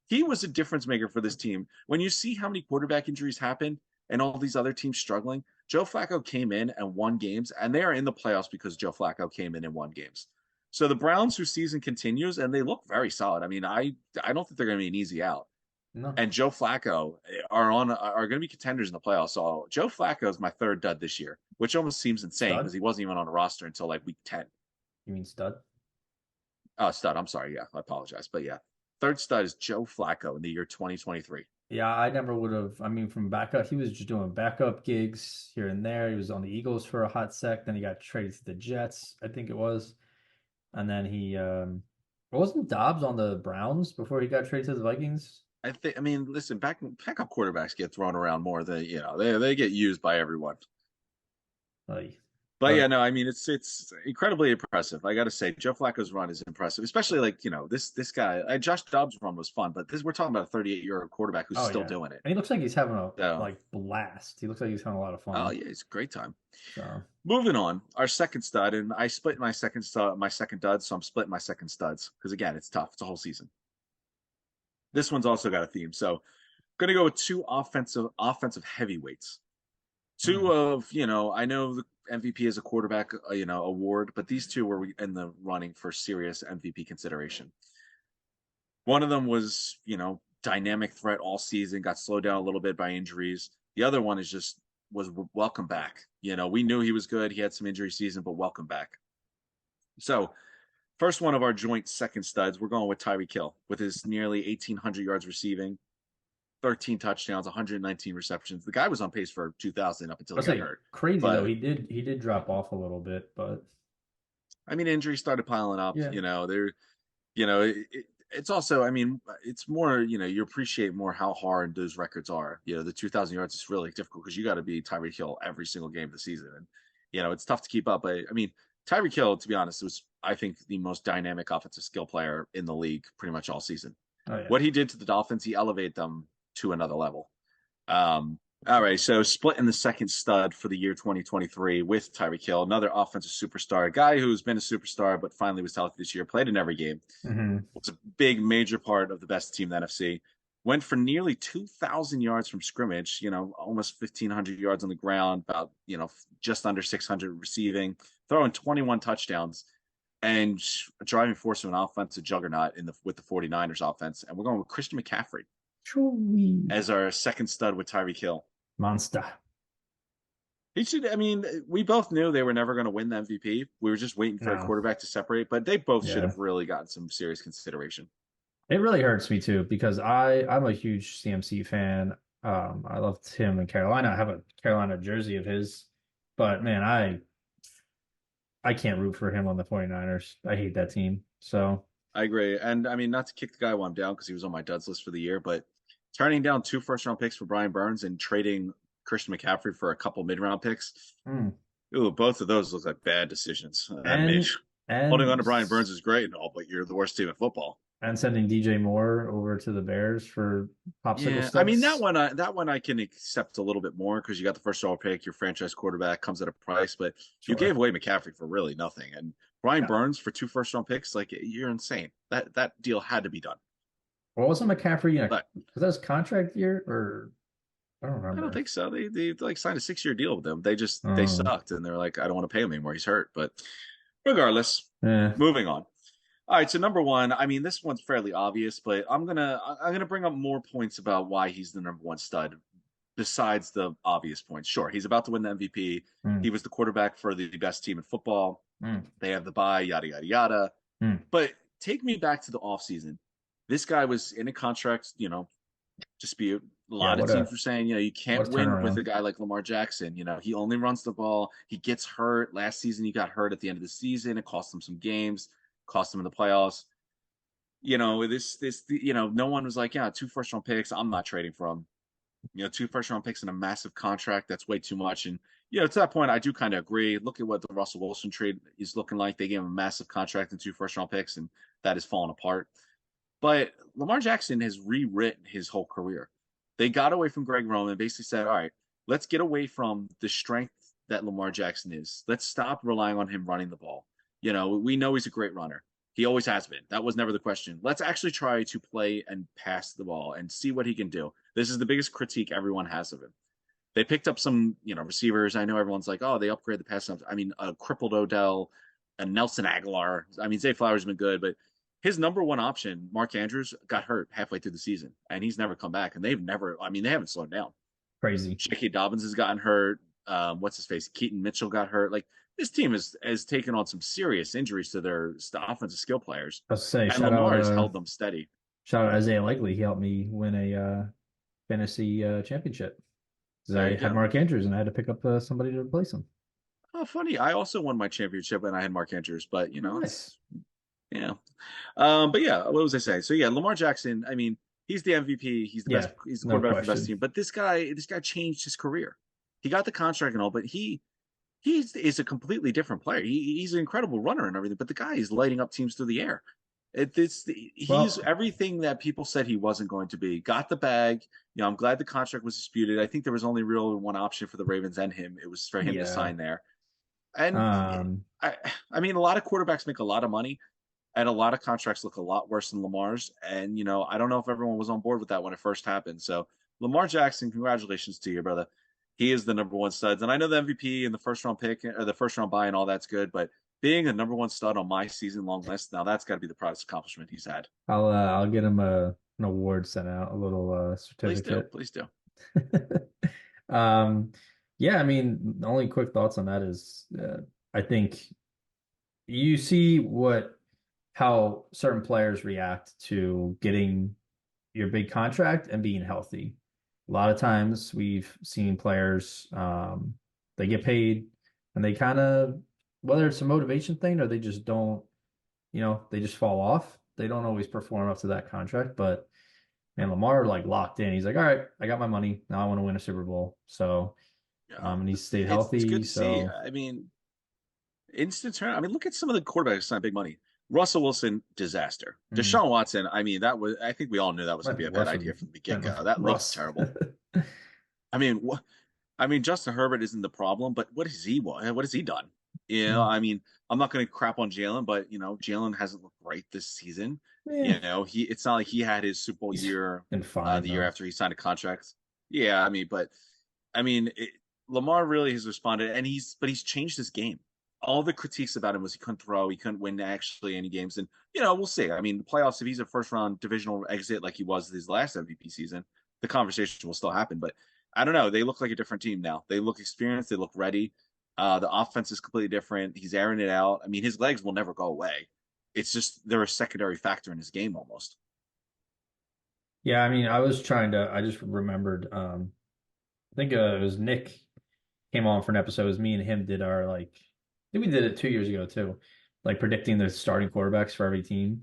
he was a difference maker for this team. When you see how many quarterback injuries happened and all these other teams struggling, Joe Flacco came in and won games, and they are in the playoffs because Joe Flacco came in and won games. So the Browns, whose season continues, and they look very solid. I mean, I don't think they're going to be an easy out.
No.
And Joe Flacco are going to be contenders in the playoffs. So Joe Flacco is my third dud this year, which almost seems insane because
Stud?
he wasn't even on a roster until like week 10.
You mean stud?
Oh, stud. I'm sorry. Yeah, I apologize. But yeah, third stud is Joe Flacco in the year 2023.
Yeah, I never would have. I mean, from backup, he was just doing backup gigs here and there. He was on the Eagles for a hot sec. Then he got traded to the Jets, I think it was. And then he wasn't Dobbs on the Browns before he got traded to the Vikings?
I think. I mean, listen, backup quarterbacks get thrown around more than they get used by everyone.
Like,
But
but
yeah, no, I mean it's incredibly impressive. I got to say, Joe Flacco's run is impressive, especially like this guy. Josh Dobbs' run was fun, but we're talking about a 38-year-old quarterback who's
oh
still
yeah.
doing it.
And he looks like he's having a
So,
like blast. He looks like he's having a lot of
oh
fun.
yeah, it's a great time.
So
Moving on, our second stud, and I split my second dud, so I'm splitting my second studs because again, it's tough. It's a whole season. This one's also got a theme, so I'm gonna go with two offensive heavyweights. Two
mhm.
of I know the MVP is a quarterback award, but these two were in the running for serious MVP consideration. One of them was dynamic threat all season, got slowed down a little bit by injuries. The other one was welcome back. We knew he was good. He had some injury season, but welcome back. So first one of our joint second studs, we're going with Tyreek Hill with his nearly 1,800 yards receiving, 13 touchdowns, 119 receptions. The guy was on pace for 2,000 up until
I
he
was
got
like
hurt.
crazy though.
But
He did drop off a little bit, but
I mean, injuries started piling up.
yeah.
It's also, I mean, it's more, you appreciate more how hard those records are. The 2,000 yards is really difficult because you got to be Tyreek Hill every single game of the season. And, it's tough to keep up. But I mean, Tyreek Hill, to be honest, was, I think, the most dynamic offensive skill player in the league pretty much all season.
Oh yeah.
What he did to the Dolphins, he elevated them to another level. All right, so splitting the second stud for the year 2023 with Tyreek Hill, another offensive superstar, a guy who's been a superstar but finally was healthy this year, played in every game,
Hmm.
was a big major part of the best team in the NFC. Went for nearly 2,000 yards from scrimmage, almost 1,500 yards on the ground, about just under 600 receiving, throwing 21 touchdowns, and a driving force of an offensive juggernaut with the 49ers offense. And we're going with Christian McCaffrey
Chewy.
as our second stud with Tyreek Hill.
Monster.
He should. I mean, we both knew they were never going to win the MVP. We were just waiting for a
No.
quarterback to separate, but they both should
Yeah.
have really gotten some serious consideration.
It really hurts me too because I'm a huge CMC fan. I loved him in Carolina. I have a Carolina jersey of his, but man, I can't root for him on the 49ers. I hate that team. So
I agree, and I mean, not to kick the guy while I'm down because he was on my duds list for the year, but turning down 2 first-round picks for Brian Burns and trading Christian McCaffrey for a couple mid-round picks,
mm.
ooh, both of those look like bad decisions.
and
Holding on
and
to Brian Burns is great and all, but you're the worst team in football.
sending DJ Moore over to the Bears for popsicle
Yeah, I mean
sticks.
that one I can accept a little bit more because you got the first overall pick, your franchise quarterback comes at a price, but you
Sure.
gave away McCaffrey for really nothing, and Brian
Yeah.
Burns for two first round picks, like you're insane. That deal had to be done,
Well, wasn't McCaffrey,
but
was that his contract year or I don't
I don't
remember.
think so. They like signed a 6 year deal with them. They
Um,
sucked, and they're like, I don't want to pay him anymore. He's hurt, but regardless,
eh,
moving on. All right, so number one, I mean, this one's fairly obvious, but I'm gonna bring up more points about why he's the number one stud besides the obvious points. Sure, he's about to win the MVP.
mm,
He was the quarterback for the best team in football.
mm,
They have the bye, yada yada yada.
mm.
But take me back to the offseason. This guy was in a contract, dispute. A
Yeah,
lot of teams were saying, you
what
can't
a
win with a
turnaround.
guy like Lamar Jackson. He only runs the ball. He gets hurt. Last season, he got hurt at the end of the season. It cost him some games, cost him in the playoffs. No one was like, yeah, two first round picks. I'm not trading for him. Two first round picks and a massive contract. That's way too much. And, to that point, I do kind of agree. Look at what the Russell Wilson trade is looking like. They gave him a massive contract and two first round picks, and that has fallen apart. But Lamar Jackson has rewritten his whole career. They got away from Greg Roman, basically said, all right, let's get away from the strength that Lamar Jackson is. Let's stop relying on him running the ball. We know he's a great runner. He always has been. That was never the question. Let's actually try to play and pass the ball and see what he can do. This is the biggest critique everyone has of him. They picked up some, receivers. I know everyone's like, oh, they upgrade the pass. I mean, a crippled Odell, a Nelson Aguilar. I mean, Zay Flowers has been good, but his number one option, Mark Andrews, got hurt halfway through the season, and he's never come back. And they haven't slowed down.
Crazy.
J.K. Dobbins has gotten hurt. What's his face? Keaton Mitchell got hurt. Like this team has taken on some serious injuries to their offensive skill players,
I was say
and
shout out
Lamar has held them steady.
shout out Isaiah Likely. He helped me win a fantasy championship because
There
I
you
had
go.
Mark Andrews and I had to pick up somebody to replace him.
Oh, funny. I also won my championship and I had Mark Andrews, but
Oh, nice.
it's yeah. But yeah, what was I saying? So yeah, Lamar Jackson. I mean, he's the MVP. He's the best.
Yeah,
He's the
no
quarterback for the best
question.
team. But this guy changed his career. He got the contract and all, but is a completely different player. He's an incredible runner and everything. But the guy is lighting up teams through the air. He's
Well,
everything that people said he wasn't going to be. Got the bag. I'm glad the contract was disputed. I think there was only real one option for the Ravens and him. It was for him to
yeah.
sign there. And
Um,
I, I mean, a lot of quarterbacks make a lot of money, and a lot of contracts look a lot worse than Lamar's. And I don't know if everyone was on board with that when it first happened. So Lamar Jackson, congratulations to you, brother. He is the number one studs, and I know the MVP and the first round pick or the first round buy and all that's good, but being a number one stud on my season long list, now that's got to be the proudest accomplishment he's had.
I'll get him an award sent out, a little
Please do,
certificate.
please do.
Um, yeah, I mean, the only quick thoughts on that is I think you see how certain players react to getting your big contract and being healthy. A lot of times we've seen players they get paid and they kind of whether it's a motivation thing or they just don't, they just fall off. They don't always perform up to that contract, but man, Lamar like locked in. He's like, all right, I got my money. Now I want to win a Super Bowl. So,
Yeah,
and he stayed
it's good
healthy.
to see.
So
I mean, instant turn. I mean, look at some of the quarterbacks sign big money. Russell Wilson, disaster.
mm,
Deshaun Watson, I mean, I think we all knew that was going
might
to
be
be a bad
worse
idea
with
from the get
than with
go. That looked
Russ.
terrible. I mean, I mean, Justin Herbert isn't the problem, but what has he what has he done?
Mm,
I mean, I'm not going to crap on Jalen, but Jalen hasn't looked great this season.
yeah,
It's not like he had his Super Bowl
he's
year
been fine
the year
though.
after he signed a contract. Yeah, I mean, but I mean, Lamar really has responded, and he's changed his game. All the critiques about him was he couldn't throw, he couldn't win actually any games, and we'll see. I mean, the playoffs, if he's a first round divisional exit like he was his last MVP season, the conversation will still happen. But I don't know. They look like a different team now. They look experienced. They look ready. The offense is completely different. He's airing it out. I mean, his legs will never go away. It's just they're a secondary factor in his game almost.
Yeah, I mean, I just remembered, I think it was Nick came on for an episode. It was me and him did our like, I think we did it 2 years ago too, like predicting the starting quarterbacks for every team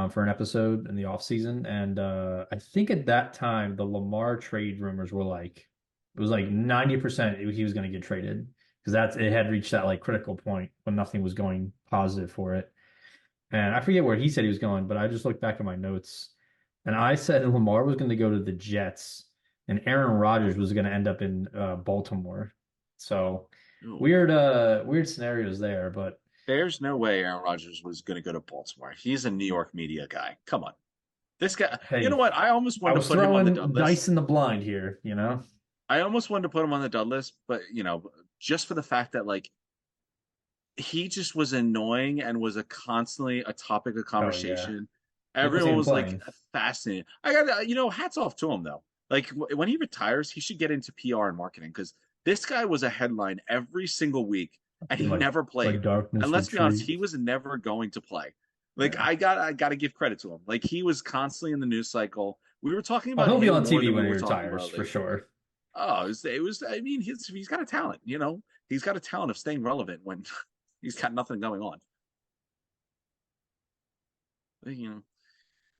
for an episode in the off season. And I think at that time the Lamar trade rumors were like it was like 90% he was going to get traded because it had reached that like critical point when nothing was going positive for it. And I forget where he said he was going, but I just looked back at my notes and I said Lamar was going to go to the Jets and Aaron Rodgers was going to end up in Baltimore. So
Ooh.
weird scenarios there, but
There's no way Aaron Rodgers was going to go to Baltimore. He's a New York media guy. Come on. This guy, you know
hey,
what? I almost
I
wanted to
was
put him on the dud
throwing dice
list.
in the blind here, you know?
I almost wanted to put him on the dud list, but just for the fact that like he just was annoying and was a constantly a topic of
Oh yeah.
conversation.
He wasn't
Everyone
even
was like
playing.
fascinated. I got hats off to him though. Like when he retires, he should get into PR and marketing because this guy was a headline every single week and he never
Like
played. And
darkness
let's be honest,
retreat.
he was never going to play. Like
Yeah.
I got to give credit to him. Like he was constantly in the news cycle. We were talking
Oh,
about
he'll be
him
on
more
TV
than we
when he
were talking
retires
about
for
like
sure.
oh, it was I mean he's got a talent, He's got a talent of staying relevant when he's got nothing going on. You know,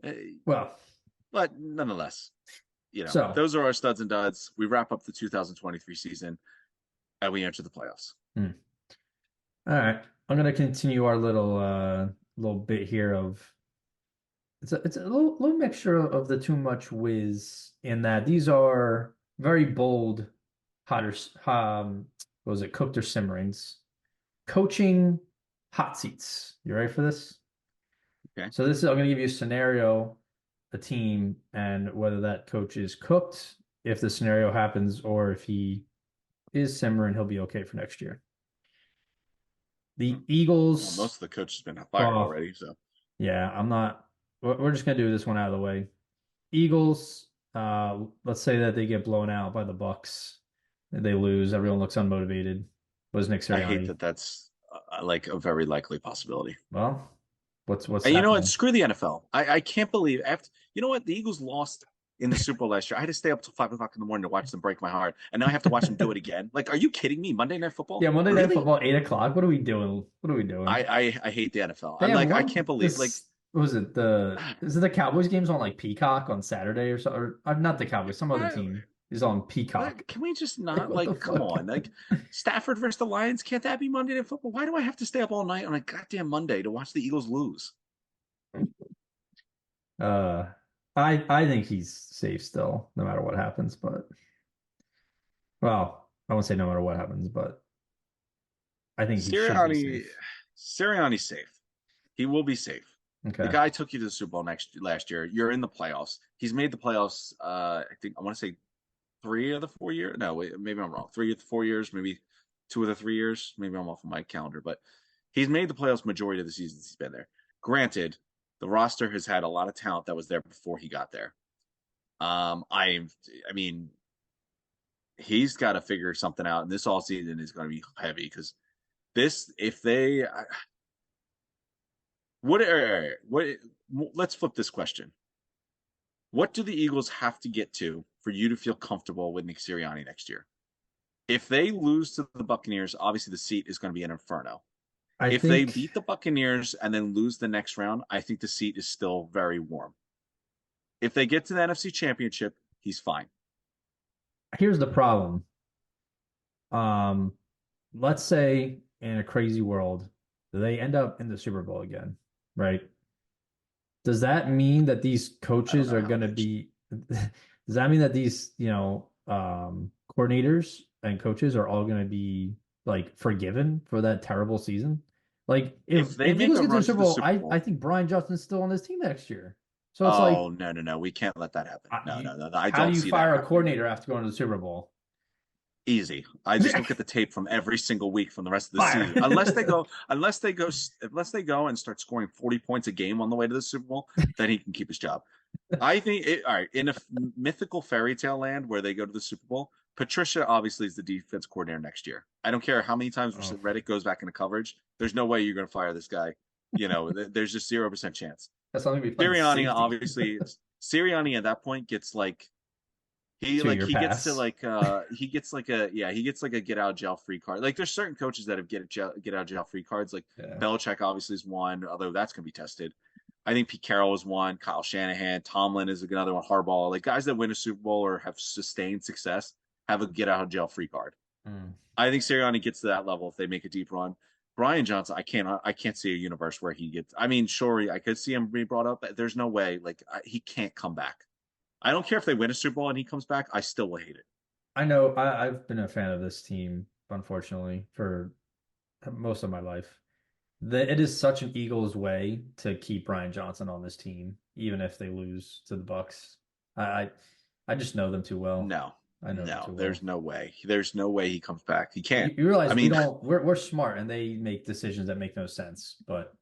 eh,
Well,
but nonetheless,
so
those are our studs and duds. We wrap up the 2023 season and we enter the playoffs.
hmm. All right. I'm gonna continue our little bit here of it's a little mixture of the too much whiz in that these are very bold, hotter what was it, cooked or simmerings. Coaching hot seats. You ready for this?
Okay.
So this is I'm gonna give you a scenario, a team, and whether that coach is cooked, if the scenario happens, or if he is simmering, he'll be okay for next year.
Hmm.
The
Well, most
Eagles,
of the coaches have been fired
oh,
already, so
yeah, I'm not. We're just gonna do this one out of the way. Eagles, let's say that they get blown out by the Bucks. They lose. Everyone looks unmotivated. Was Nick
I hate
Sirianni?
that that's like a very likely possibility.
Well, what's
And you know what?
happening?
Screw the NFL. I can't believe after you know what the Eagles lost in the Super Bowl last year. I had to stay up till 5 o'clock in the morning to watch them break my heart, and now I have to watch them do it again. Like, are you kidding me? Monday Night Football?
Yeah, Monday Night
Really?
Football, 8 o'clock. What are we doing? What are we doing?
I hate the NFL.
They
I'm
have
like I
one
can't believe like
this what was it is it the Cowboys games on like Peacock on Saturday or so or not the Cowboys, some other
why
team is on Peacock.
can we just
Like
not
what the
like come
fuck?
on like Stafford versus the Lions? Can't that be Monday Night Football? Why do I have to stay up all night on a goddamn Monday to watch the Eagles lose?
Uh I think he's safe still, no matter what happens, but well, I won't say no matter what happens, but I think he should be
Sirianni,
safe.
Sirianni's safe. He will be safe. The
Okay.
guy took you to the Super Bowl last year. You're in the playoffs. He's made the playoffs. I think I want to say 3 of the 4 years. No, wait, maybe I'm wrong. 3 of the 4 years, maybe 2 of the 3 years. Maybe I'm off of my calendar, but he's made the playoffs majority of the seasons he's been there. Granted, the roster has had a lot of talent that was there before he got there. I mean, he's got to figure something out, and this all season is going to be heavy because this, if they, what, let's flip this question. What do the Eagles have to get to for you to feel comfortable with Nick Sirianni next year? If they lose to the Buccaneers, obviously the seat is going to be an inferno.
I
If they
think
beat the Buccaneers and then lose the next round, I think the seat is still very warm. If they get to the NFC Championship, he's fine.
here's the problem. Um, let's say in a crazy world, they end up in the Super Bowl again, right? Does that mean that these
I don't
coaches
know
are
how
going to
they.
be, does that mean that these, coordinators and coaches are all going to be like forgiven for that terrible season? Like
If they
if
make
Eagles
a
get to the
run to
Super
the
Bowl,
Super
I
Bowl,
think Brian Johnson's still on this team next year. So it's like,
oh no, we can't let that happen. No,
you,
no, no, no, I
how do
don't
you
see that
fire a
happening.
coordinator after going to the Super Bowl?
Easy. I just look at the tape from every single week from the rest of the
Fire.
season. Unless they go and start scoring 40 points a game on the way to the Super Bowl, then he can keep his job. I think all right, in a mythical fairy tale land where they go to the Super Bowl, Patricia obviously is the defense coordinator next year. I don't care how many times
Oh,
Reddick goes back into coverage. There's no way you're going to fire this guy. There's just 0% chance.
that's not going to be playing
Sirianni
safety.
obviously Sirianni at that point gets like
Two-year
he gets to
pass.
like he gets like a get out of jail free card. Like there's certain coaches that have get out of jail free cards. Like
Yeah.
Belichick obviously is one, although that's gonna be tested. I think Pete Carroll is one. Kyle Shanahan, Tomlin is another one. Harbaugh, like guys that win a Super Bowl or have sustained success, have a get out of jail free card.
Mm.
I think Sirianni gets to that level if they make a deep run. Brian Johnson, I can't see a universe where he gets. I mean, sure, I could see him be brought up, but there's no way. Like he can't come back. I don't care if they win a Super Bowl and he comes back. I still will hate it.
I know I've been a fan of this team, unfortunately, for most of my life. It is such an Eagles way to keep Brian Johnson on this team, even if they lose to the Bucks. I I, I just know them too well.
No,
I know them
no,
too
there's
well.
no way. There's no way he comes back. He can't.
You
I
realize we
mean,
don't we're smart and they make decisions that make no sense, but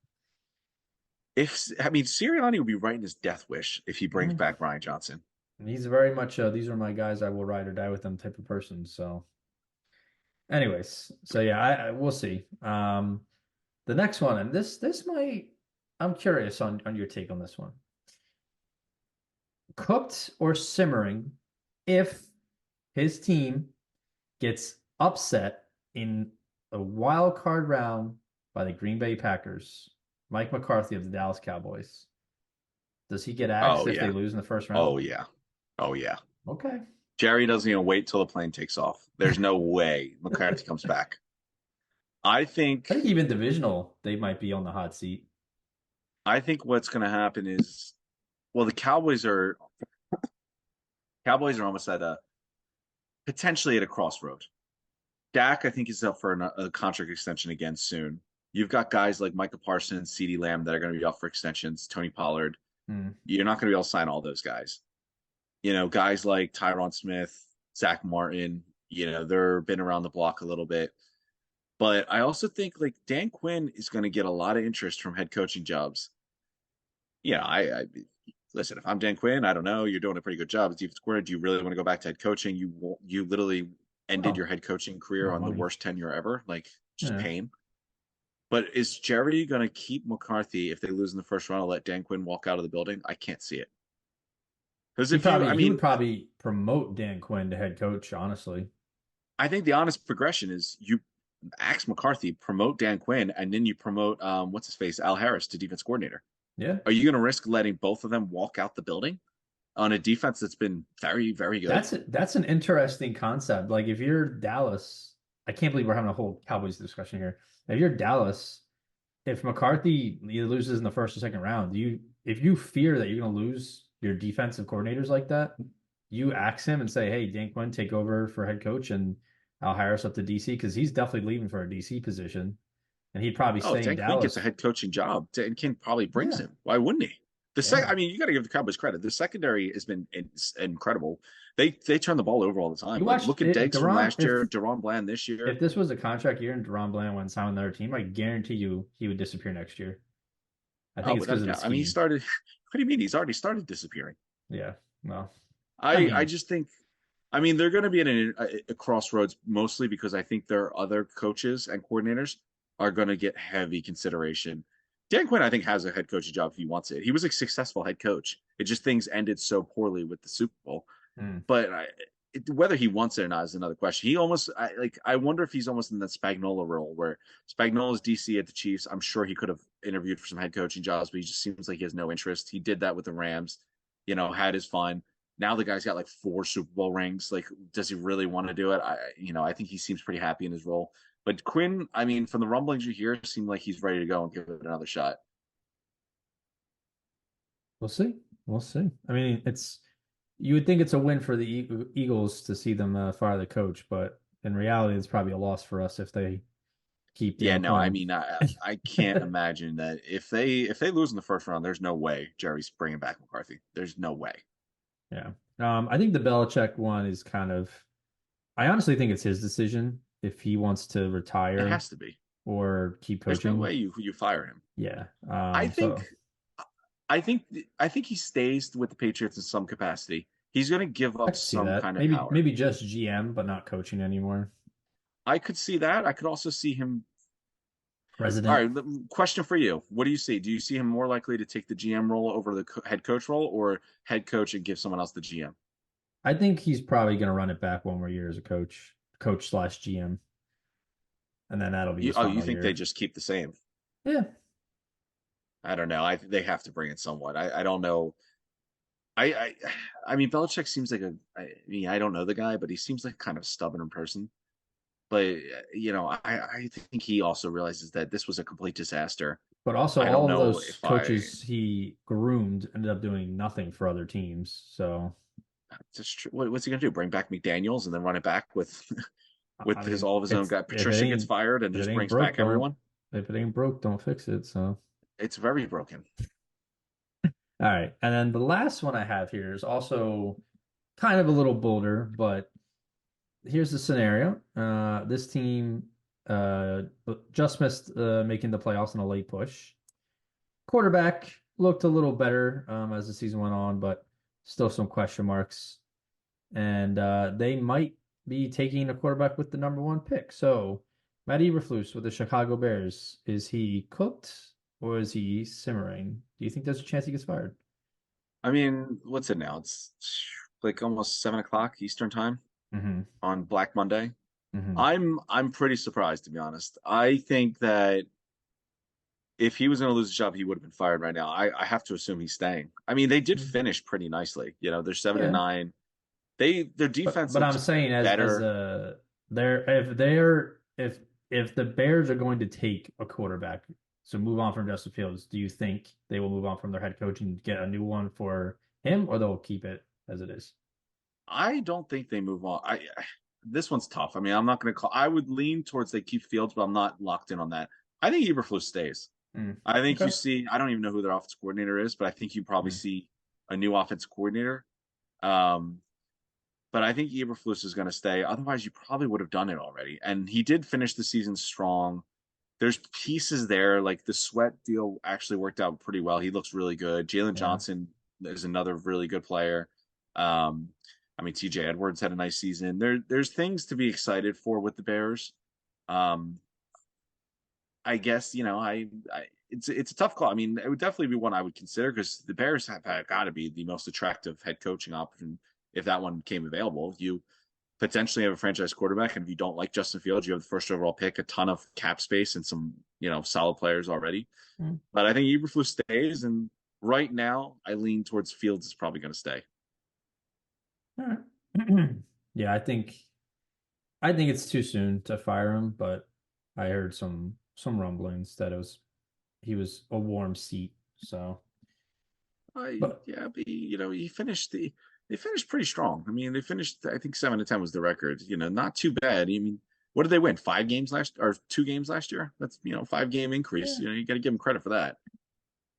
if I mean Sirianni would be writing his death wish if he brings
mm,
back Brian Johnson.
he's very much these are my guys, I will ride or die with them type of person. So anyways, so yeah, we'll see. The next one, and this might I'm curious on your take on this one. Cooked or simmering if his team gets upset in a wild card round by the Green Bay Packers. Mike McCarthy of the Dallas Cowboys. Does he get axed
Oh
if they
yeah.
lose in the first round?
Oh yeah. Oh yeah.
Okay.
Jerry doesn't even wait till the plane takes off. There's no way McCarthy comes back. I think
I think even divisional, they might be on the hot seat.
I think what's going to happen is well the Cowboys are almost at a potentially at a crossroad. Dak I think is up for a contract extension again soon. You've got guys like Micah Parsons, CeeDee Lamb that are going to be up for extensions, Tony Pollard.
Hmm.
You're not going to be able to sign all those guys. Guys like Tyron Smith, Zach Martin, they're been around the block a little bit. But I also think like Dan Quinn is going to get a lot of interest from head coaching jobs. I listen. If I'm Dan Quinn, I don't know. You're doing a pretty good job as defense coordinator. Do you really want to go back to head coaching? You literally ended your
Well,
head coaching career
more
on the
money.
worst tenure ever. Like just
Yeah.
pain. But is Jerry going to keep McCarthy if they lose in the first round and let Dan Quinn walk out of the building? I can't see it. Because I
He would
mean,
probably promote Dan Quinn to head coach, honestly.
I think the honest progression is you axe McCarthy, promote Dan Quinn, and then you promote what's his face, Al Harris to defense coordinator.
Yeah.
Are you going to risk letting both of them walk out the building on a defense that's been very, very good?
That's an interesting concept. Like if you're Dallas, I can't believe we're having a whole Cowboys discussion here. If you're Dallas, if McCarthy either loses in the first or second round, if you fear that you're going to lose your defensive coordinators like that, you axe him and say, "Hey, Dan Quinn, take over for head coach, and I'll hire us up to DC because he's definitely leaving for a DC position, and he'd probably
Oh, if
stay in
Dan Quinn gets a
Dallas."
head coaching job, Dan Quinn probably brings
Yeah,
him. Why wouldn't he?
yeah.
I mean, you got to give the Cowboys credit. The secondary has been incredible. They turn the ball over all the time.
You
Like
watched
look at
it,
Diggs from
Deron.
last year, Deron Bland this
If
year.
this was a contract year and Deron Bland went and signed with another team, I guarantee you he would disappear next year. I
Oh,
think it's
without
because
a
of the
doubt. I mean, he
scheme.
started. What do you mean? He's already started disappearing.
Yeah. Well, I
I
mean,
just think. I mean, they're going to be at a crossroads mostly because I think their other coaches and coordinators are going to get heavy consideration. Dan Quinn, I think, has a head coaching job if he wants it. He was a successful head coach. It just things ended so poorly with the Super Bowl.
hmm.
But whether he wants it or not is another question. I wonder if he's almost in the Spagnuolo role where Spagnuolo's DC at the Chiefs. I'm sure he could have interviewed for some head coaching jobs, but he just seems like he has no interest. He did that with the Rams, had his fun. Now the guy's got like 4 Super Bowl rings. Like, does he really want to do it? I think he seems pretty happy in his role. But Quinn, I mean, from the rumblings you hear, seem like he's ready to go and give it another shot.
We'll see. We'll see. I mean, you would think it's a win for the Eagles to see them fire the coach, but in reality, it's probably a loss for us if they keep
Yeah,
Dan
no, I
Quinn.
mean, I can't imagine that if they lose in the first round, there's no way Jerry's bringing back McCarthy. There's no way.
Yeah. I think the Belichick one is kind of, I honestly think it's his decision if he wants to
It
retire
has to be.
or keep
There's no
coaching.
way you fire him.
Yeah.
I think
So
I think I think he stays with the Patriots in some capacity. He's going to give
I
up
could see
some
that.
kind of
Maybe
power.
maybe just GM, but not coaching anymore.
I could see that. I could also see him. All
President.
right, question for you. What do you see? Do you see him more likely to take the GM role over the head coach role or head coach and give someone else the GM?
I think he's probably going to run it back one more year as a coach slash GM, and then that'll be his
You
final
think they
year.
just keep the same?
Yeah.
I don't know. They have to bring in someone. I don't know. I, I I mean Belichick seems like I mean I don't know the guy, but he seems like kind of a stubborn person. but I think he also realizes that this was a complete disaster.
But also,
I don't
all of
know
those
if
coaches he groomed ended up doing nothing for other teams. So,
what's he gonna do? Bring back McDaniels and then run it back with
I
his
mean,
all of his own
it's
guy. Patricia gets fired and
if it
just
ain't
brings
broke,
back
don't
everyone.
if it ain't broke, don't fix it. So,
It's very broken.
all right. And then the last one I have here is also kind of a little bolder, but here's the scenario. This team uh just missed making the playoffs in a late push. Quarterback looked a little better as the season went on, but still some question marks. And they might be taking a quarterback with the number one pick. So, Matt Eberflus with the Chicago Bears, is he cooked or is he simmering? Do you think there's a chance he gets fired?
I mean, what's it now? It's like almost 7 o'clock Eastern time
Mm-hmm.
on Black Monday.
Mm-hmm.
I'm pretty surprised, to be honest. I think that if he was going to lose a job, he would have been fired right now. I have to assume he's staying. I mean, they did finish pretty nicely. They're seven and
Yeah,
nine. Their defense
but I'm
looks
saying as
better.
a they're if the Bears are going to take a quarterback, so move on from Justin Fields, do you think they will move on from their head coach and get a new one for him, or they'll keep it as it is?
I don't think they move on. This one's tough. I mean, I'm not going to call. I would lean towards they keep Fields, but I'm not locked in on that. I think Eberflus stays.
Mm.
I think you
Okay.
see. I don't even know who their offense coordinator is, but I think you probably
Mm.
see a new offense coordinator. Um, but I think Eberflus is going to stay. Otherwise, you probably would have done it already. And he did finish the season strong. There's pieces there, like the Sweat deal actually worked out pretty well. He looks really good. Jalen
Yeah.
Johnson is another really good player. Um, I mean, TJ Edwards had a nice season. There's things to be excited for with the Bears. Um, I guess it's a tough call. I mean, it would definitely be one I would consider because the Bears have got to be the most attractive head coaching option if that one came available. You potentially have a franchise quarterback, and if you don't like Justin Fields, you have the first overall pick, a ton of cap space, and some solid players already.
Mm.
But I think Eberflus stays, and right now I lean towards Fields is probably going to stay.
All right. Yeah, I think it's too soon to fire him, but I heard some rumblings that he was a warm seat. So, but
Yeah, but, he finished they finished pretty strong. I mean, they finished. I think 7-10 was the record. Not too bad. I mean, what did they win? 5 games last or 2 games last year? That's 5 game increase.
yeah.
You got to give them credit for that.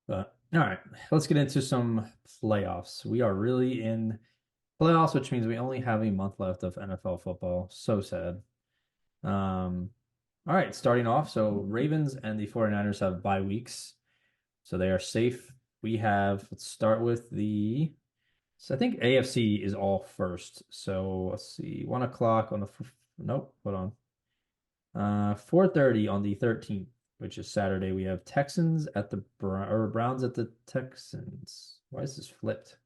But all right, let's get into some playoffs. We are really in playoffs, which means we only have a month left of NFL football. So sad. Um, all right, starting off. So Ravens and the 49ers have bye weeks, so they are safe. Let's start with so I think AFC is all first. So let's see, 1 o'clock on nope, hold on. 4:30 on the 13th, which is Saturday. We have Texans at the Browns at the Texans. Why is this flipped?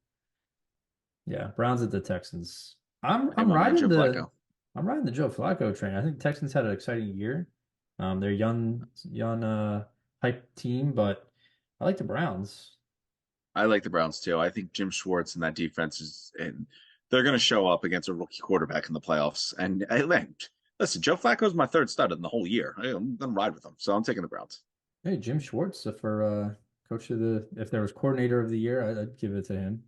Yeah, Browns at the Texans. I'm
Hey,
I'm
my man,
riding
Joe
the
Flacco.
I'm riding the Joe Flacco train. I think Texans had an exciting year. They're young hype team, but I like the Browns.
I like the Browns too. I think Jim Schwartz and that defense and they're going to show up against a rookie quarterback in the playoffs. And listen, Joe Flacco's my third stud in the whole year. I'm going to ride with him, so I'm taking the Browns.
Hey, Jim Schwartz for coach of the if there was coordinator of the year, I'd give it to him.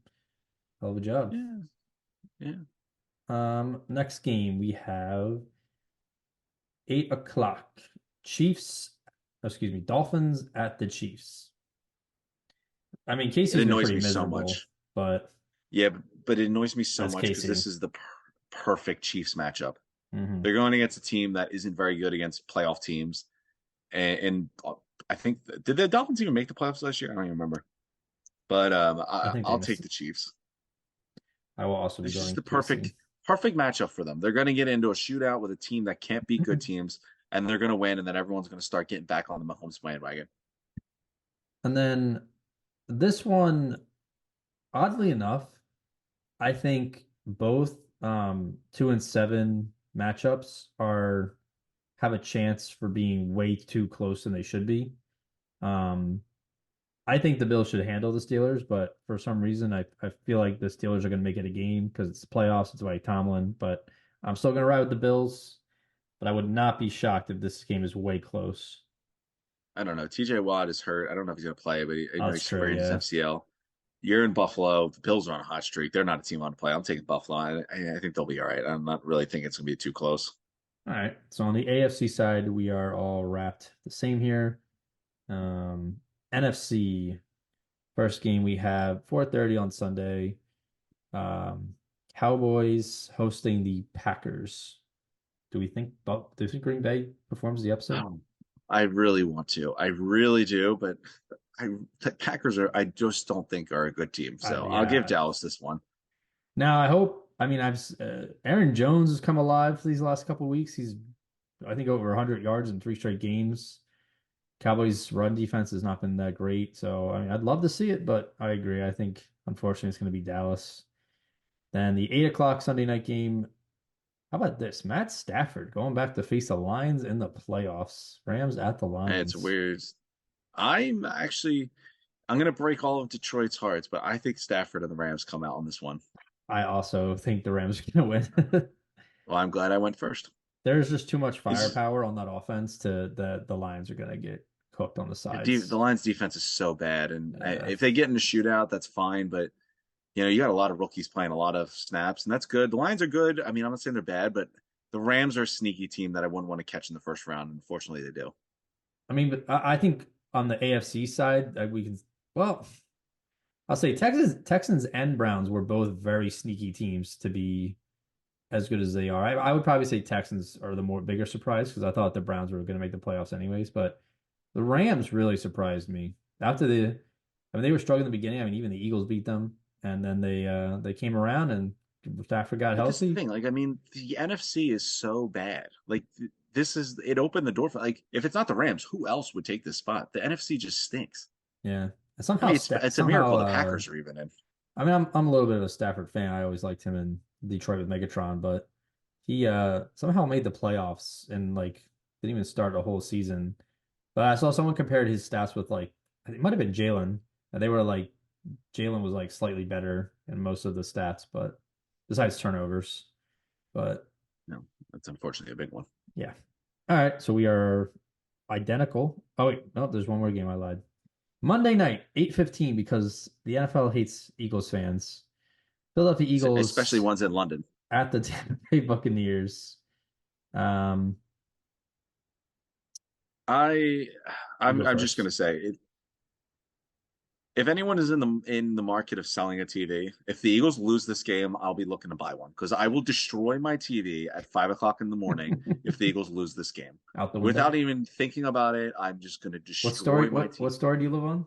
Hell of a job.
Yeah, yeah.
Next game we have 8 o'clock. Chiefs, excuse me, Dolphins at the Chiefs. I mean,
It
Casey's been
annoys
pretty
me so
miserable,
much.
but
Yeah, but it annoys me so
that's
much because
Casey.
this is the perfect Chiefs matchup.
Hmm.
They're going against a team that isn't very good against playoff teams, and I think did the Dolphins even make the playoffs last year? I don't even remember. But
I think they
I'll take
missed
the
it.
Chiefs.
I will also be
It's just
going
the
Casey.
perfect matchup for them. They're going to get into a shootout with a team that can't beat good teams, and they're going to win, and then everyone's going to start getting back on the Mahomes bandwagon.
And then this one, oddly enough, I think both 2 and 7 matchups are have a chance for being way too close than they should be. Um, I think the Bills should handle the Steelers, but for some reason, I feel like the Steelers are going to make it a game because it's the playoffs. It's Mike Tomlin, but I'm still going to ride with the Bills. but I would not be shocked if this game is way close.
I don't know. TJ Watt is hurt. I don't know if he's going to play, but
Oh,
he
that's true.
sprained his
Yeah.
MCL. You're in Buffalo. The Bills are on a hot streak. They're not a team I want to play. I'm taking Buffalo. I think they'll be all right. I'm not really thinking it's going to be too close.
All right. So on the AFC side, we are all wrapped the same here. NFC first game we have 4:30 on Sunday. Um, Cowboys hosting the Packers. Do you think Green Bay performs the upset?
Oh, I really want to. I really do, but I the Packers are. I just don't think are a good team. So I'll give
Yeah.
Dallas this one.
Now I hope. I mean, I've Aaron Jones has come alive for these last couple of weeks. He's, I think, over 100 yards in three straight games. Cowboys' run defense has not been that great, so I mean, I'd love to see it, but I agree. I think unfortunately it's going to be Dallas. Then the 8 o'clock Sunday night game. How about this? Matt Stafford going back to face the Lions in the playoffs. Rams at the
And it's
Lions.
weird. I'm actually. I'm going to break all of Detroit's hearts, but I think Stafford and the Rams come out on this one.
I also think the Rams are going to win.
Well, I'm glad I went first.
There's just too much
It's
firepower on that offense to the Lions are going to get cooked on the
the
sides.
Lions' defense is so bad, and
Uh,
if they get in a shootout, that's fine. But you got a lot of rookies playing a lot of snaps, and that's good. The Lions are good. I mean, I'm not saying they're bad, but the Rams are a sneaky team that I wouldn't want to catch in the first round. Unfortunately, they do.
I mean, but I think on the AFC side, we can. Well, I'll say Texans and Browns were both very sneaky teams to be as good as they are. I would probably say Texans are the more bigger surprise because I thought the Browns were going to make the playoffs anyways. But the Rams really surprised me after I mean, they were struggling in the beginning. I mean, even the Eagles beat them, and then they came around and Stafford got
But this is the
healthy.
thing. Like, I mean, the NFC is so bad. Like, this is it opened the door for like if it's not the Rams, who else would take this spot? The NFC just stinks.
Yeah, and
I
somehow
mean, it's a
somehow
miracle the Packers are even in.
I mean, I'm a little bit of a Stafford fan. I always liked him in Detroit with Megatron, but he somehow made the playoffs and like didn't even start a whole season. But I saw someone compared his stats with like it might have been Jalen, and they were like Jalen was like slightly better in most of the stats, but besides turnovers. But
No, that's unfortunately a big one.
yeah. All right, so we are identical. Oh wait, no, there's one more game I lied. Monday night, 8:15, because the NFL hates Eagles fans. Philadelphia
Especially
Eagles
ones in London.
at the Tampa Bay Buccaneers. Um,
I
you go
I'm just gonna
first.
say if anyone is in the market of selling a TV, if the Eagles lose this game, I'll be looking to buy one because I will destroy my TV at 5 o'clock in the morning if the Eagles lose this game.
Out the window.
Without even thinking about it, I'm just gonna
What story?
destroy my
What
TV.
story do you live on?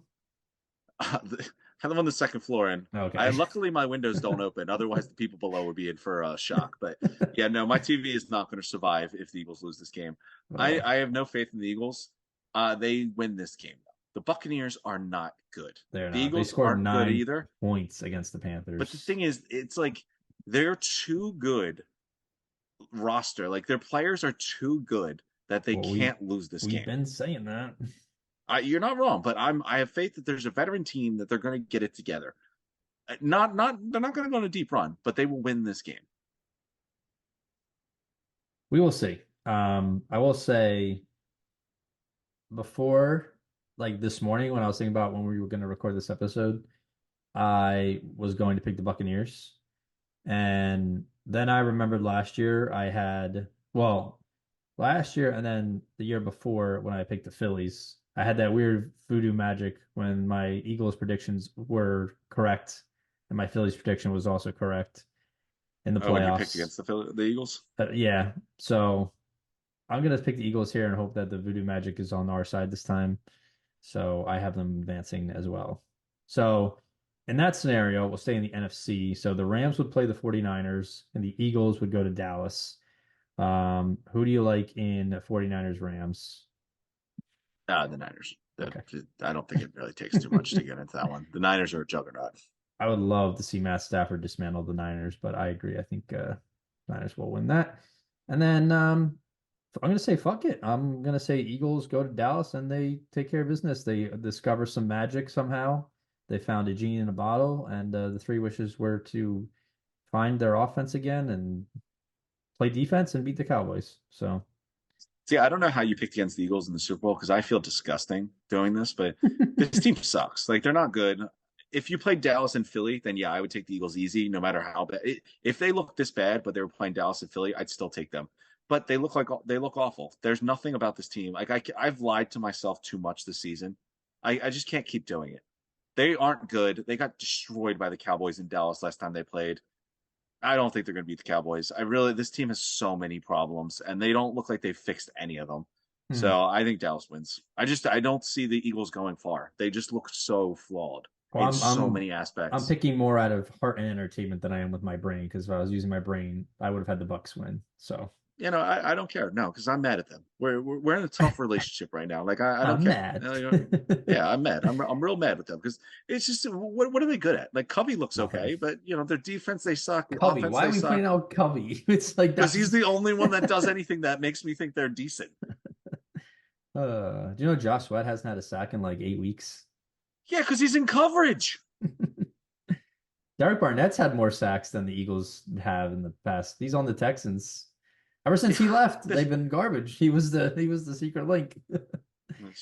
I live on the second floor, and I
Okay.
luckily my windows don't open. Otherwise, the people below would be in for a shock. But yeah, no, my TV is not going to survive if the Eagles lose this game.
Uh,
I have no faith in the Eagles. They win this game. The Buccaneers are not good.
they're
The
not. They
Eagles
scored
aren't good
9
either.
points against the
But the
Panthers.
thing is, it's like they're too good roster. Like their players are too good that they
Well,
can't lose this
we've
game.
been saying that.
You're not wrong, but I have faith that there's a veteran team that they're going to get it together. Not they're not going to go on a deep run, but they will win this game.
We will see. I will say before, like this morning, when I was thinking about when we were going to record this episode, I was going to pick the Buccaneers. And then I remembered last year I had, well, last year and then the year before when I picked the Phillies, I had that weird voodoo magic when my Eagles predictions were correct and my Phillies prediction was also correct in the
Oh, when you picked
playoffs.
against the Eagles,
Yeah, so I'm gonna pick the Eagles here and hope that the voodoo magic is on our side this time. So I have them advancing as well. So in that scenario, we'll stay in the NFC. So the Rams would play the 49ers and the Eagles would go to Dallas. Who do you like in 49ers Rams?
the Niners.
Okay.
I don't think it really takes too much to get into that one. The Niners are a juggernaut.
I would love to see Matt Stafford dismantle the Niners, but I agree. I think Niners will win that. And then I'm gonna say fuck it. I'm gonna say Eagles go to Dallas and they take care of business. They discover some magic somehow. They found a genie in a bottle, and the three wishes were to find their offense again and play defense and beat the Cowboys. So.
See, I don't know how you picked against the Eagles in the Super Bowl because I feel disgusting doing this, but this team sucks. Like they're not good. If you played Dallas and Philly, then yeah, I would take the Eagles easy, no matter how bad. If they look this bad, but they were playing Dallas and Philly, I'd still take them. But they look awful. There's nothing about this team. I've lied to myself too much this season. I just can't keep doing it. They aren't good. They got destroyed by the Cowboys in Dallas last time they played. I don't think they're going to beat the Cowboys. This team has so many problems, and they don't look like they've fixed any of them.
Hmm.
So I think Dallas wins. I don't see the Eagles going far. They just look so flawed
Well,
in
I'm
so
I'm
many
I'm
aspects.
picking more out of heart and entertainment than I am with my brain because if I was using my brain, I would have had the Bucks win. So
I don't care. No, because I'm mad at them. We're in a tough relationship right now. Like I don't
I'm
care.
mad.
Yeah, I'm mad. I'm real mad with them because it's just what are they good at? Like Covey looks
Nothing.
okay, but their defense they suck,
Covey,
offense
why
they
are we
suck.
pointing out Covey? It's like
Because he's
that's
the only one that does anything that makes me think they're decent.
do you know Josh Sweat hasn't had a sack in like 8 weeks?
Yeah, because he's in coverage.
Derek Barnett's had more sacks than the Eagles have in the past. He's on the Texans. Ever since he left, they've been garbage. He was the secret link.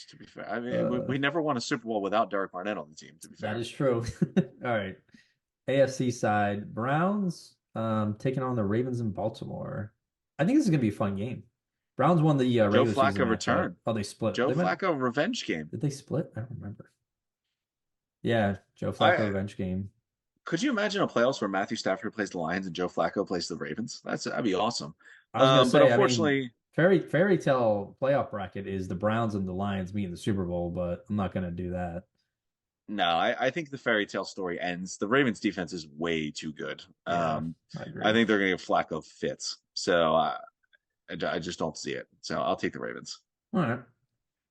To be fair, I mean,
Uh,
we never won a Super Bowl without Derek Barnett on the team. To be
that
fair,
is true. All right. AFC side, Browns taking on the Ravens in Baltimore. I think this is gonna be a fun game. Browns won the
Joe
regular season
Flacco
matchup.
return.
Oh, they split.
Joe
They went.
Flacco revenge game.
Did they split? I don't remember. Yeah, Joe Flacco
I
revenge game.
Could you imagine a playoffs where Matthew Stafford plays the Lions and Joe Flacco plays the Ravens? That'd be awesome.
I was gonna
But
say, I mean,
unfortunately,
fairy tale playoff bracket is the Browns and the Lions meet in the Super Bowl, but I'm not gonna do that.
no. I think the fairy tale story ends. The Ravens defense is way too good.
Yeah, I
I
agree.
think they're going to give Flacco fits. So I just don't see it. So I'll take the Ravens.
All right.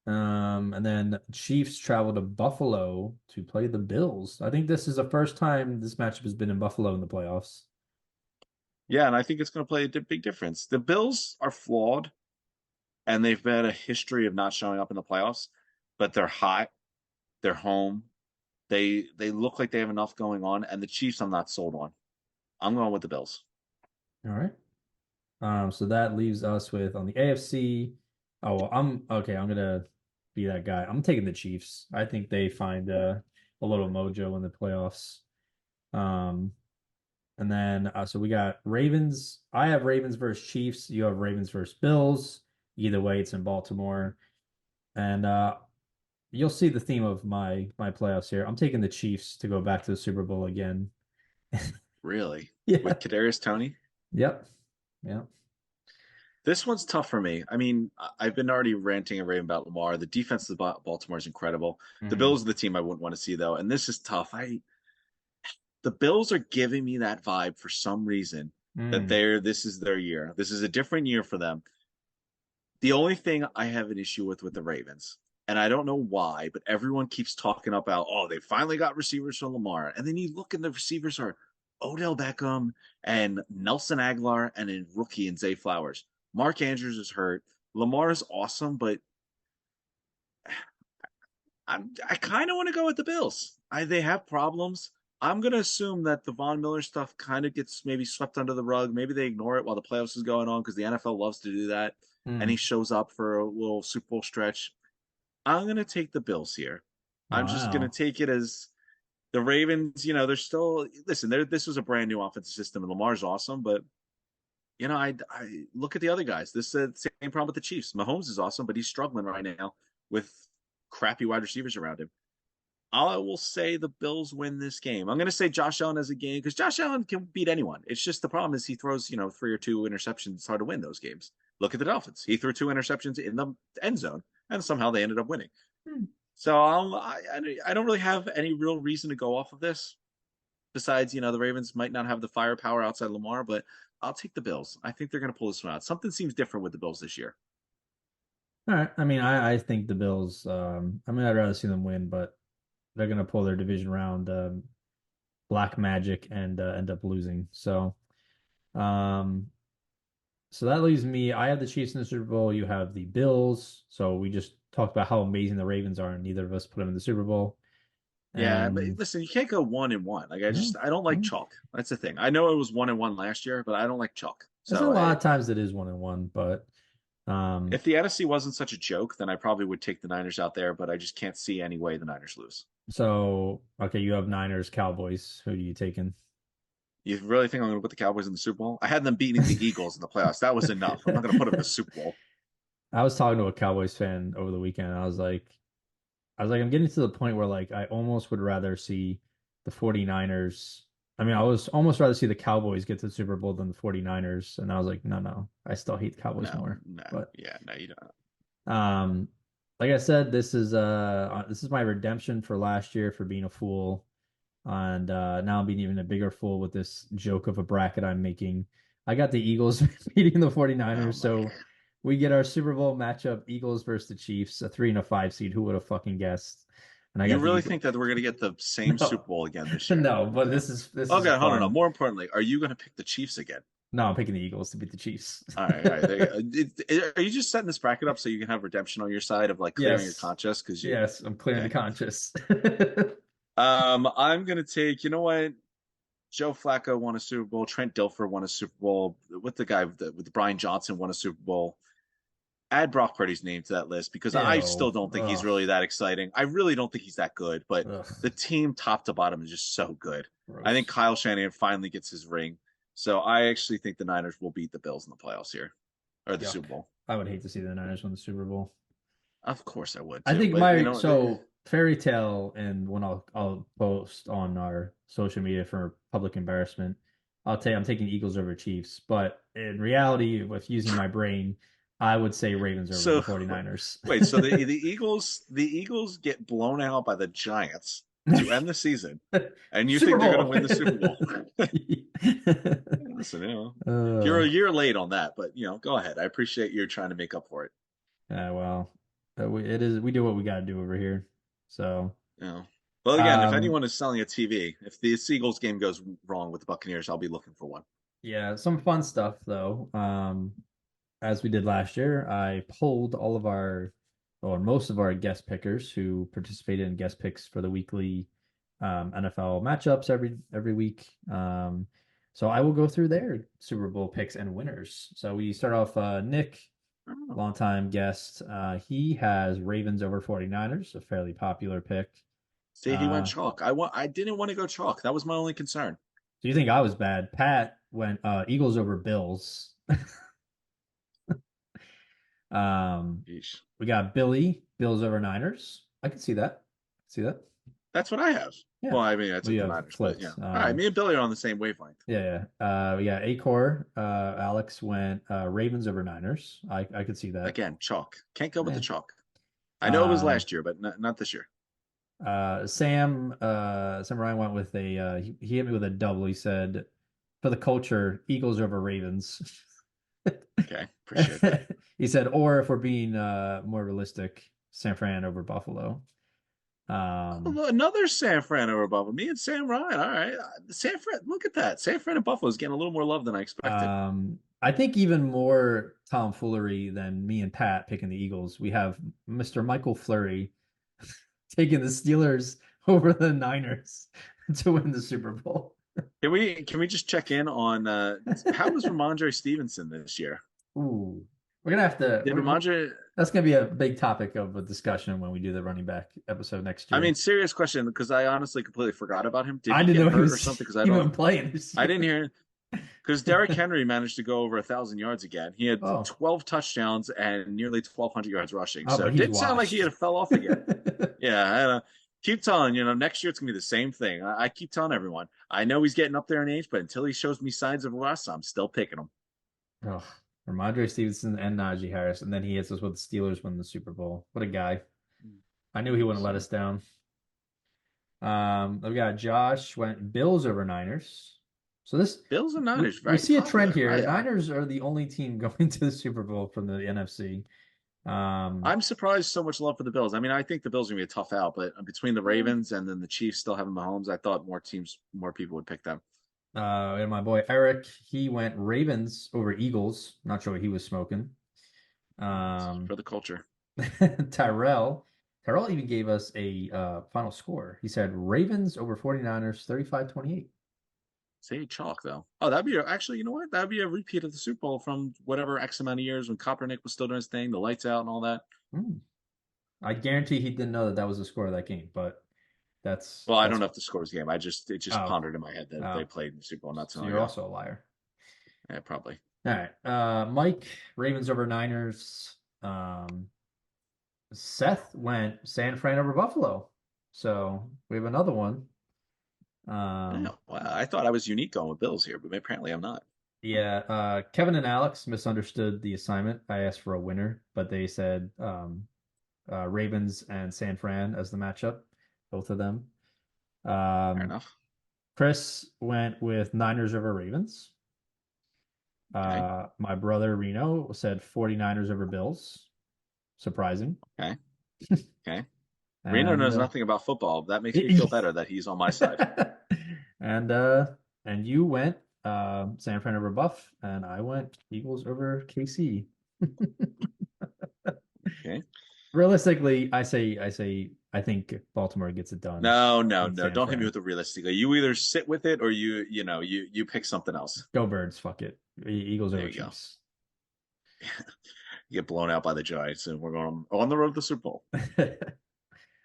And then Chiefs travel to Buffalo to play the Bills. I think this is the first time this matchup has been in Buffalo in the playoffs.
Yeah, and I think it's going to play a big difference. The Bills are flawed, and they've had a history of not showing up in the playoffs, but they're hot. They're home. They look like they have enough going on, and the Chiefs I'm not sold on. I'm going with the Bills.
All right. So that leaves us with on the AFC. Oh, well, I'm okay. I'm gonna be that guy. I'm taking the Chiefs. I think they find a little mojo in the playoffs. Um, and then so we got Ravens. I have Ravens versus Chiefs. You have Ravens versus Bills. Either way, it's in Baltimore. And you'll see the theme of my playoffs here. I'm taking the Chiefs to go back to the Super Bowl again.
Really,
Yeah.
with Kadarius Toney.
Yep. Yep.
This one's tough for me. I mean, I've been already ranting and raving about Lamar. The defense of Baltimore is incredible. The
Hmm.
Bills are the team I wouldn't want to see though, and this is tough. The Bills are giving me that vibe for some reason that
Mm.
this is their year. This is a different year for them. The only thing I have an issue with the Ravens, and I don't know why, but everyone keeps talking about, oh, they finally got receivers from Lamar. And then you look and the receivers are Odell Beckham and Nelson Aguilar and a rookie in Zay Flowers. Mark Andrews is hurt. Lamar is awesome, but I kind of want to go with the Bills. They have problems. I'm going to assume that the Von Miller stuff kind of gets maybe swept under the rug. Maybe they ignore it while the playoffs is going on because the NFL loves to do that. And he
Mm.
shows up for a little Super Bowl stretch. I'm going to take the Bills here. I'm just going to
Wow.
take it as the Ravens. They're still listen. This was a brand new offensive system, and Lamar's awesome. But I look at the other guys. This is the same problem with the Chiefs. Mahomes is awesome, but he's struggling right now with crappy wide receivers around him. I will say the Bills win this game. I'm going to say Josh Allen has a game because Josh Allen can beat anyone. It's just the problem is he throws, 3 or 2 interceptions. It's hard to win those games. Look at the Dolphins. He threw 2 interceptions in the end zone, and somehow they ended up winning.
Hmm.
So I don't really have any real reason to go off of this. Besides, the Ravens might not have the firepower outside Lamar, but I'll take the Bills. I think they're going to pull this one out. Something seems different with the Bills this year.
All right. I mean, I think the Bills, I mean, I'd rather see them win, but they're gonna pull their division round black magic and end up losing. Um, so that leaves me. I have the Chiefs in the Super Bowl. You have the Bills. So we just talked about how amazing the Ravens are, and neither of us put them in the Super Bowl.
Yeah, but
And
listen, you can't go 1-1. Like
no,
I don't like
no.
chalk. That's the thing. I know it was 1-1 last year, but I don't like chalk.
There's a
So
lot of times it is 1-1, but. Um,
If the NFC wasn't such a joke, then I probably would take the Niners out there, but I just can't see any way the Niners lose.
so okay, you have Niners, Cowboys. Who are you taking?
You really think I'm going to put the Cowboys in the Super Bowl? I had them beating the Eagles in the playoffs. That was enough. I'm not going to put them in the Super Bowl.
I was talking to a Cowboys fan over the weekend. I was like, I'm getting to the point where like I almost would rather see the 49ers. I mean, I was almost rather see the Cowboys get to the Super Bowl than the 49ers. And I was like, no, no, I still hate the Cowboys
No,
more.
no,
But
yeah, no, you don't.
um, like I said, this is my redemption for last year for being a fool. And now I'm being even a bigger fool with this joke of a bracket I'm making. I got the Eagles beating the
Oh
49ers,
my
so
God.
we get our Super Bowl matchup, Eagles versus the Chiefs, a 3 and a 5 seed. Who would have fucking guessed? And I
You
got the
really
Eagles.
think that we're going to get the same Super
No,
Bowl again this year?
no, but
Yeah.
this is
Okay, hold on. No.
fun.
More importantly, are you going to pick the Chiefs again?
No, I'm picking the Eagles to beat the Chiefs.
All right, all right. There you go. Are you just setting this bracket up so you can have redemption on your side of like clearing your
Yes,
conscience? Because you,
yes, I'm clearing the
okay.
conscious.
I'm gonna take. You know what? Joe Flacco won a Super Bowl. Trent Dilfer won a Super Bowl. With the guy with Brian Johnson won a Super Bowl. Add Brock Purdy's name to that list because I
Ew.
still don't think he's
Ugh.
really that exciting. I really don't think he's that good, but the
Ugh.
team top to bottom is just so good. I think
Gross.
Kyle Shanahan finally gets his ring. So I actually think the Niners will beat the Bills in the playoffs here or the
Yuck.
Super Bowl.
I would hate to see the Niners win the Super Bowl.
Of course I would
I
too,
think
but you
my
know they,
so fairy tale and when I'll post on our social media for public embarrassment, I'll tell you I'm taking Eagles over Chiefs. But in reality, with using my brain, I would say Ravens over the
so
49ers.
wait, so the Eagles get blown out by the Giants to end the season, and you
Super
think they're going to
Bowl.
win the Super Bowl? Listen, you're
uh,
a year late on that, but go ahead. I appreciate you trying to make up for it.
well, we do what we got to do over here. So,
You know. Well, again, if
um,
anyone is selling a TV, if the Eagles game goes wrong with the Buccaneers, I'll be looking for one.
yeah, some fun stuff though. As we did last year, I polled all of our, or most of our guest pickers who participated in guest picks for the weekly NFL matchups every week. So I will go through their Super Bowl picks and winners. So we start off Nick,
Oh.
longtime guest. He has Ravens over 49ers, a fairly popular pick.
See, he went chalk. I didn't want to go chalk. That was my only concern.
Do you think I was bad? Pat went Eagles over Bills. Um,
Yeesh.
we got Billy, Bills over Niners. I can see that. See that?
That's what I have.
Yeah.
Well, I mean, I
We
took the
have
Niners, but
flipped.
all right. Me and Billy are on the same wavelength.
Yeah, yeah. We got Acor. Alex went Ravens over Niners. I could see that.
Again, chalk. Can't go with the
Yeah.
chalk. I know it was
Um,
last year, but not this year.
Sam Ryan went with he hit me with a double. He said, for the culture, Eagles over Ravens.
Okay, appreciate that.
He said, or if we're being more realistic, San Fran over Buffalo. Um,
Oh, another San Fran over Buffalo. Me and Sam Ryan. All right, San Fran. Look at that. San Fran and Buffalo is getting a little more love than I expected.
I think even more tomfoolery than me and Pat picking the Eagles. We have Mr. Michael Fleury taking the Steelers over the Niners to win the Super Bowl.
Can we just check in on how was Ramondre Stevenson this year?
Ooh, we're gonna have to.
Did Ramondre?
That's gonna be a big topic of a discussion when we do the running back episode next
I mean,
year.
serious question because I honestly completely forgot about him. Did
I
he
didn't
get
know he
hurt or
was
something? Because I
even
don't.
playing this
I didn't
year.
hear because Derrick Henry managed to go over 1,000 yards again. He had
Oh,
12 touchdowns and nearly 1,200 yards rushing.
oh,
So
but
it
he's
didn't sound like he
washed.
had fell off again. Yeah, keep telling next year it's gonna be the same thing. I keep telling everyone. I know he's getting up there in age, but until he shows me signs of rust, I'm still picking him.
Oh, Ramondre Stevenson and Najee Harris, and then he hits us with the Steelers win the Super Bowl. What a guy! I knew he wouldn't let
So
us down. We got Josh went Bills over Niners. So this
Bills and
we,
Niners
we
very
see a trend
popular.
here.
I
Niners are the only team going to the Super Bowl from the NFC. Um,
I'm surprised so much love for the Bills. I mean, I think the Bills are gonna be a tough out, but between the Ravens and then the Chiefs still having Mahomes, I thought more people would pick them.
and my boy Eric, he went Ravens over Eagles. Not sure what he was smoking. Um,
For the culture.
Tyrell, Tyrell even gave us a final score. He said Ravens over 49ers 35-28.
Say chalk though. Oh, that'd be actually, you know what? That'd be a repeat of the Super Bowl from whatever X amount of years when Kaepernick was still doing his thing, the lights out and all that.
Hmm. I guarantee he didn't know that that was the score of that game, but
Well, I don't
that's
know if the score was game. It just
oh
pondered in my head that they
oh.
played the Super Bowl not too
So
long
you're
ago.
also a liar.
Yeah, probably.
All right. Mike, Ravens over Niners. Seth went San Fran over Buffalo. So we have another one.
Yeah,
Um,
well, I thought I was unique going with Bills here, but apparently I'm not.
yeah, Kevin and Alex misunderstood the assignment. I asked for a winner, but they said Ravens and San Fran as the matchup, both of them.
Fair
Um,
enough.
Chris went with Niners over Ravens.
Okay.
My brother Reno said 49ers over Bills. Surprising.
Okay. Okay. Reno
And
knows nothing about football. That makes me feel better that he's on my side.
and uh and you went San Fran over Buff, and I went Eagles over KC.
Okay.
Realistically, I think Baltimore gets it done
No, no,
in
no.
San
Don't hit me
Fran.
with the realistically. You either sit with it or you pick something else.
Go Birds, fuck it. Eagles
There
over
you go.
Chiefs.
You get blown out by the Giants, and we're going on the road to the Super Bowl.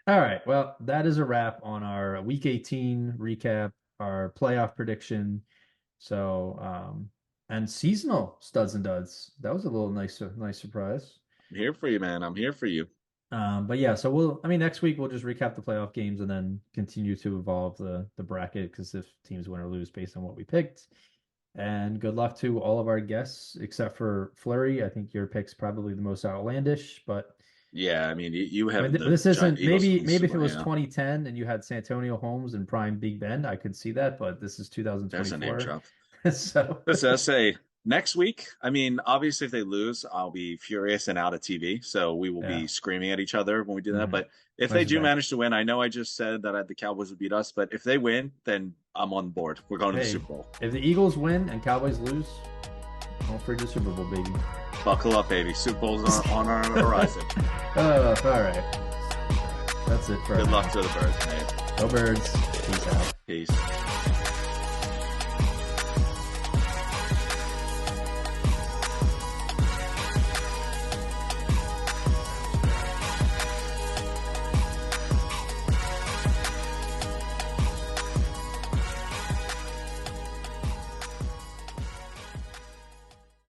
All right. Well, that is a wrap on our Week 18 recap, our playoff prediction. So, and seasonal studs and duds. That was a little nice surprise.
I'm here for you, man. I'm here for you.
But yeah, so next week we'll just recap the playoff games and then continue to evolve the bracket because if teams win or lose based on what we picked. And good luck to all of our guests except for Flurry. I think your pick's probably the most outlandish, but
Yeah, I mean, you
I mean,
have the
this isn't
Eagles
maybe if
Super
it
Bowl,
was 2010 and you had Santonio Holmes and prime Big Ben, I could see that, but this is
There's a name
2024.
drop.
So
Listen, I say next week. I mean, obviously, if they lose, I'll be furious and out of TV. So we will
yeah.
be screaming at each other when we do that.
Mhm.
But if they
Nice
do
bet.
manage to win, I know I just said that the Cowboys would beat us. But if they win, then I'm on board. We're going to the
Hey,
Super Bowl.
if the Eagles win and Cowboys lose, don't forget the Super Bowl, baby.
Buckle up, baby. Super Bowl's on our horizon.
All right. That's it for
Good luck to the Birds, man.
Go Birds. Peace out.
Peace.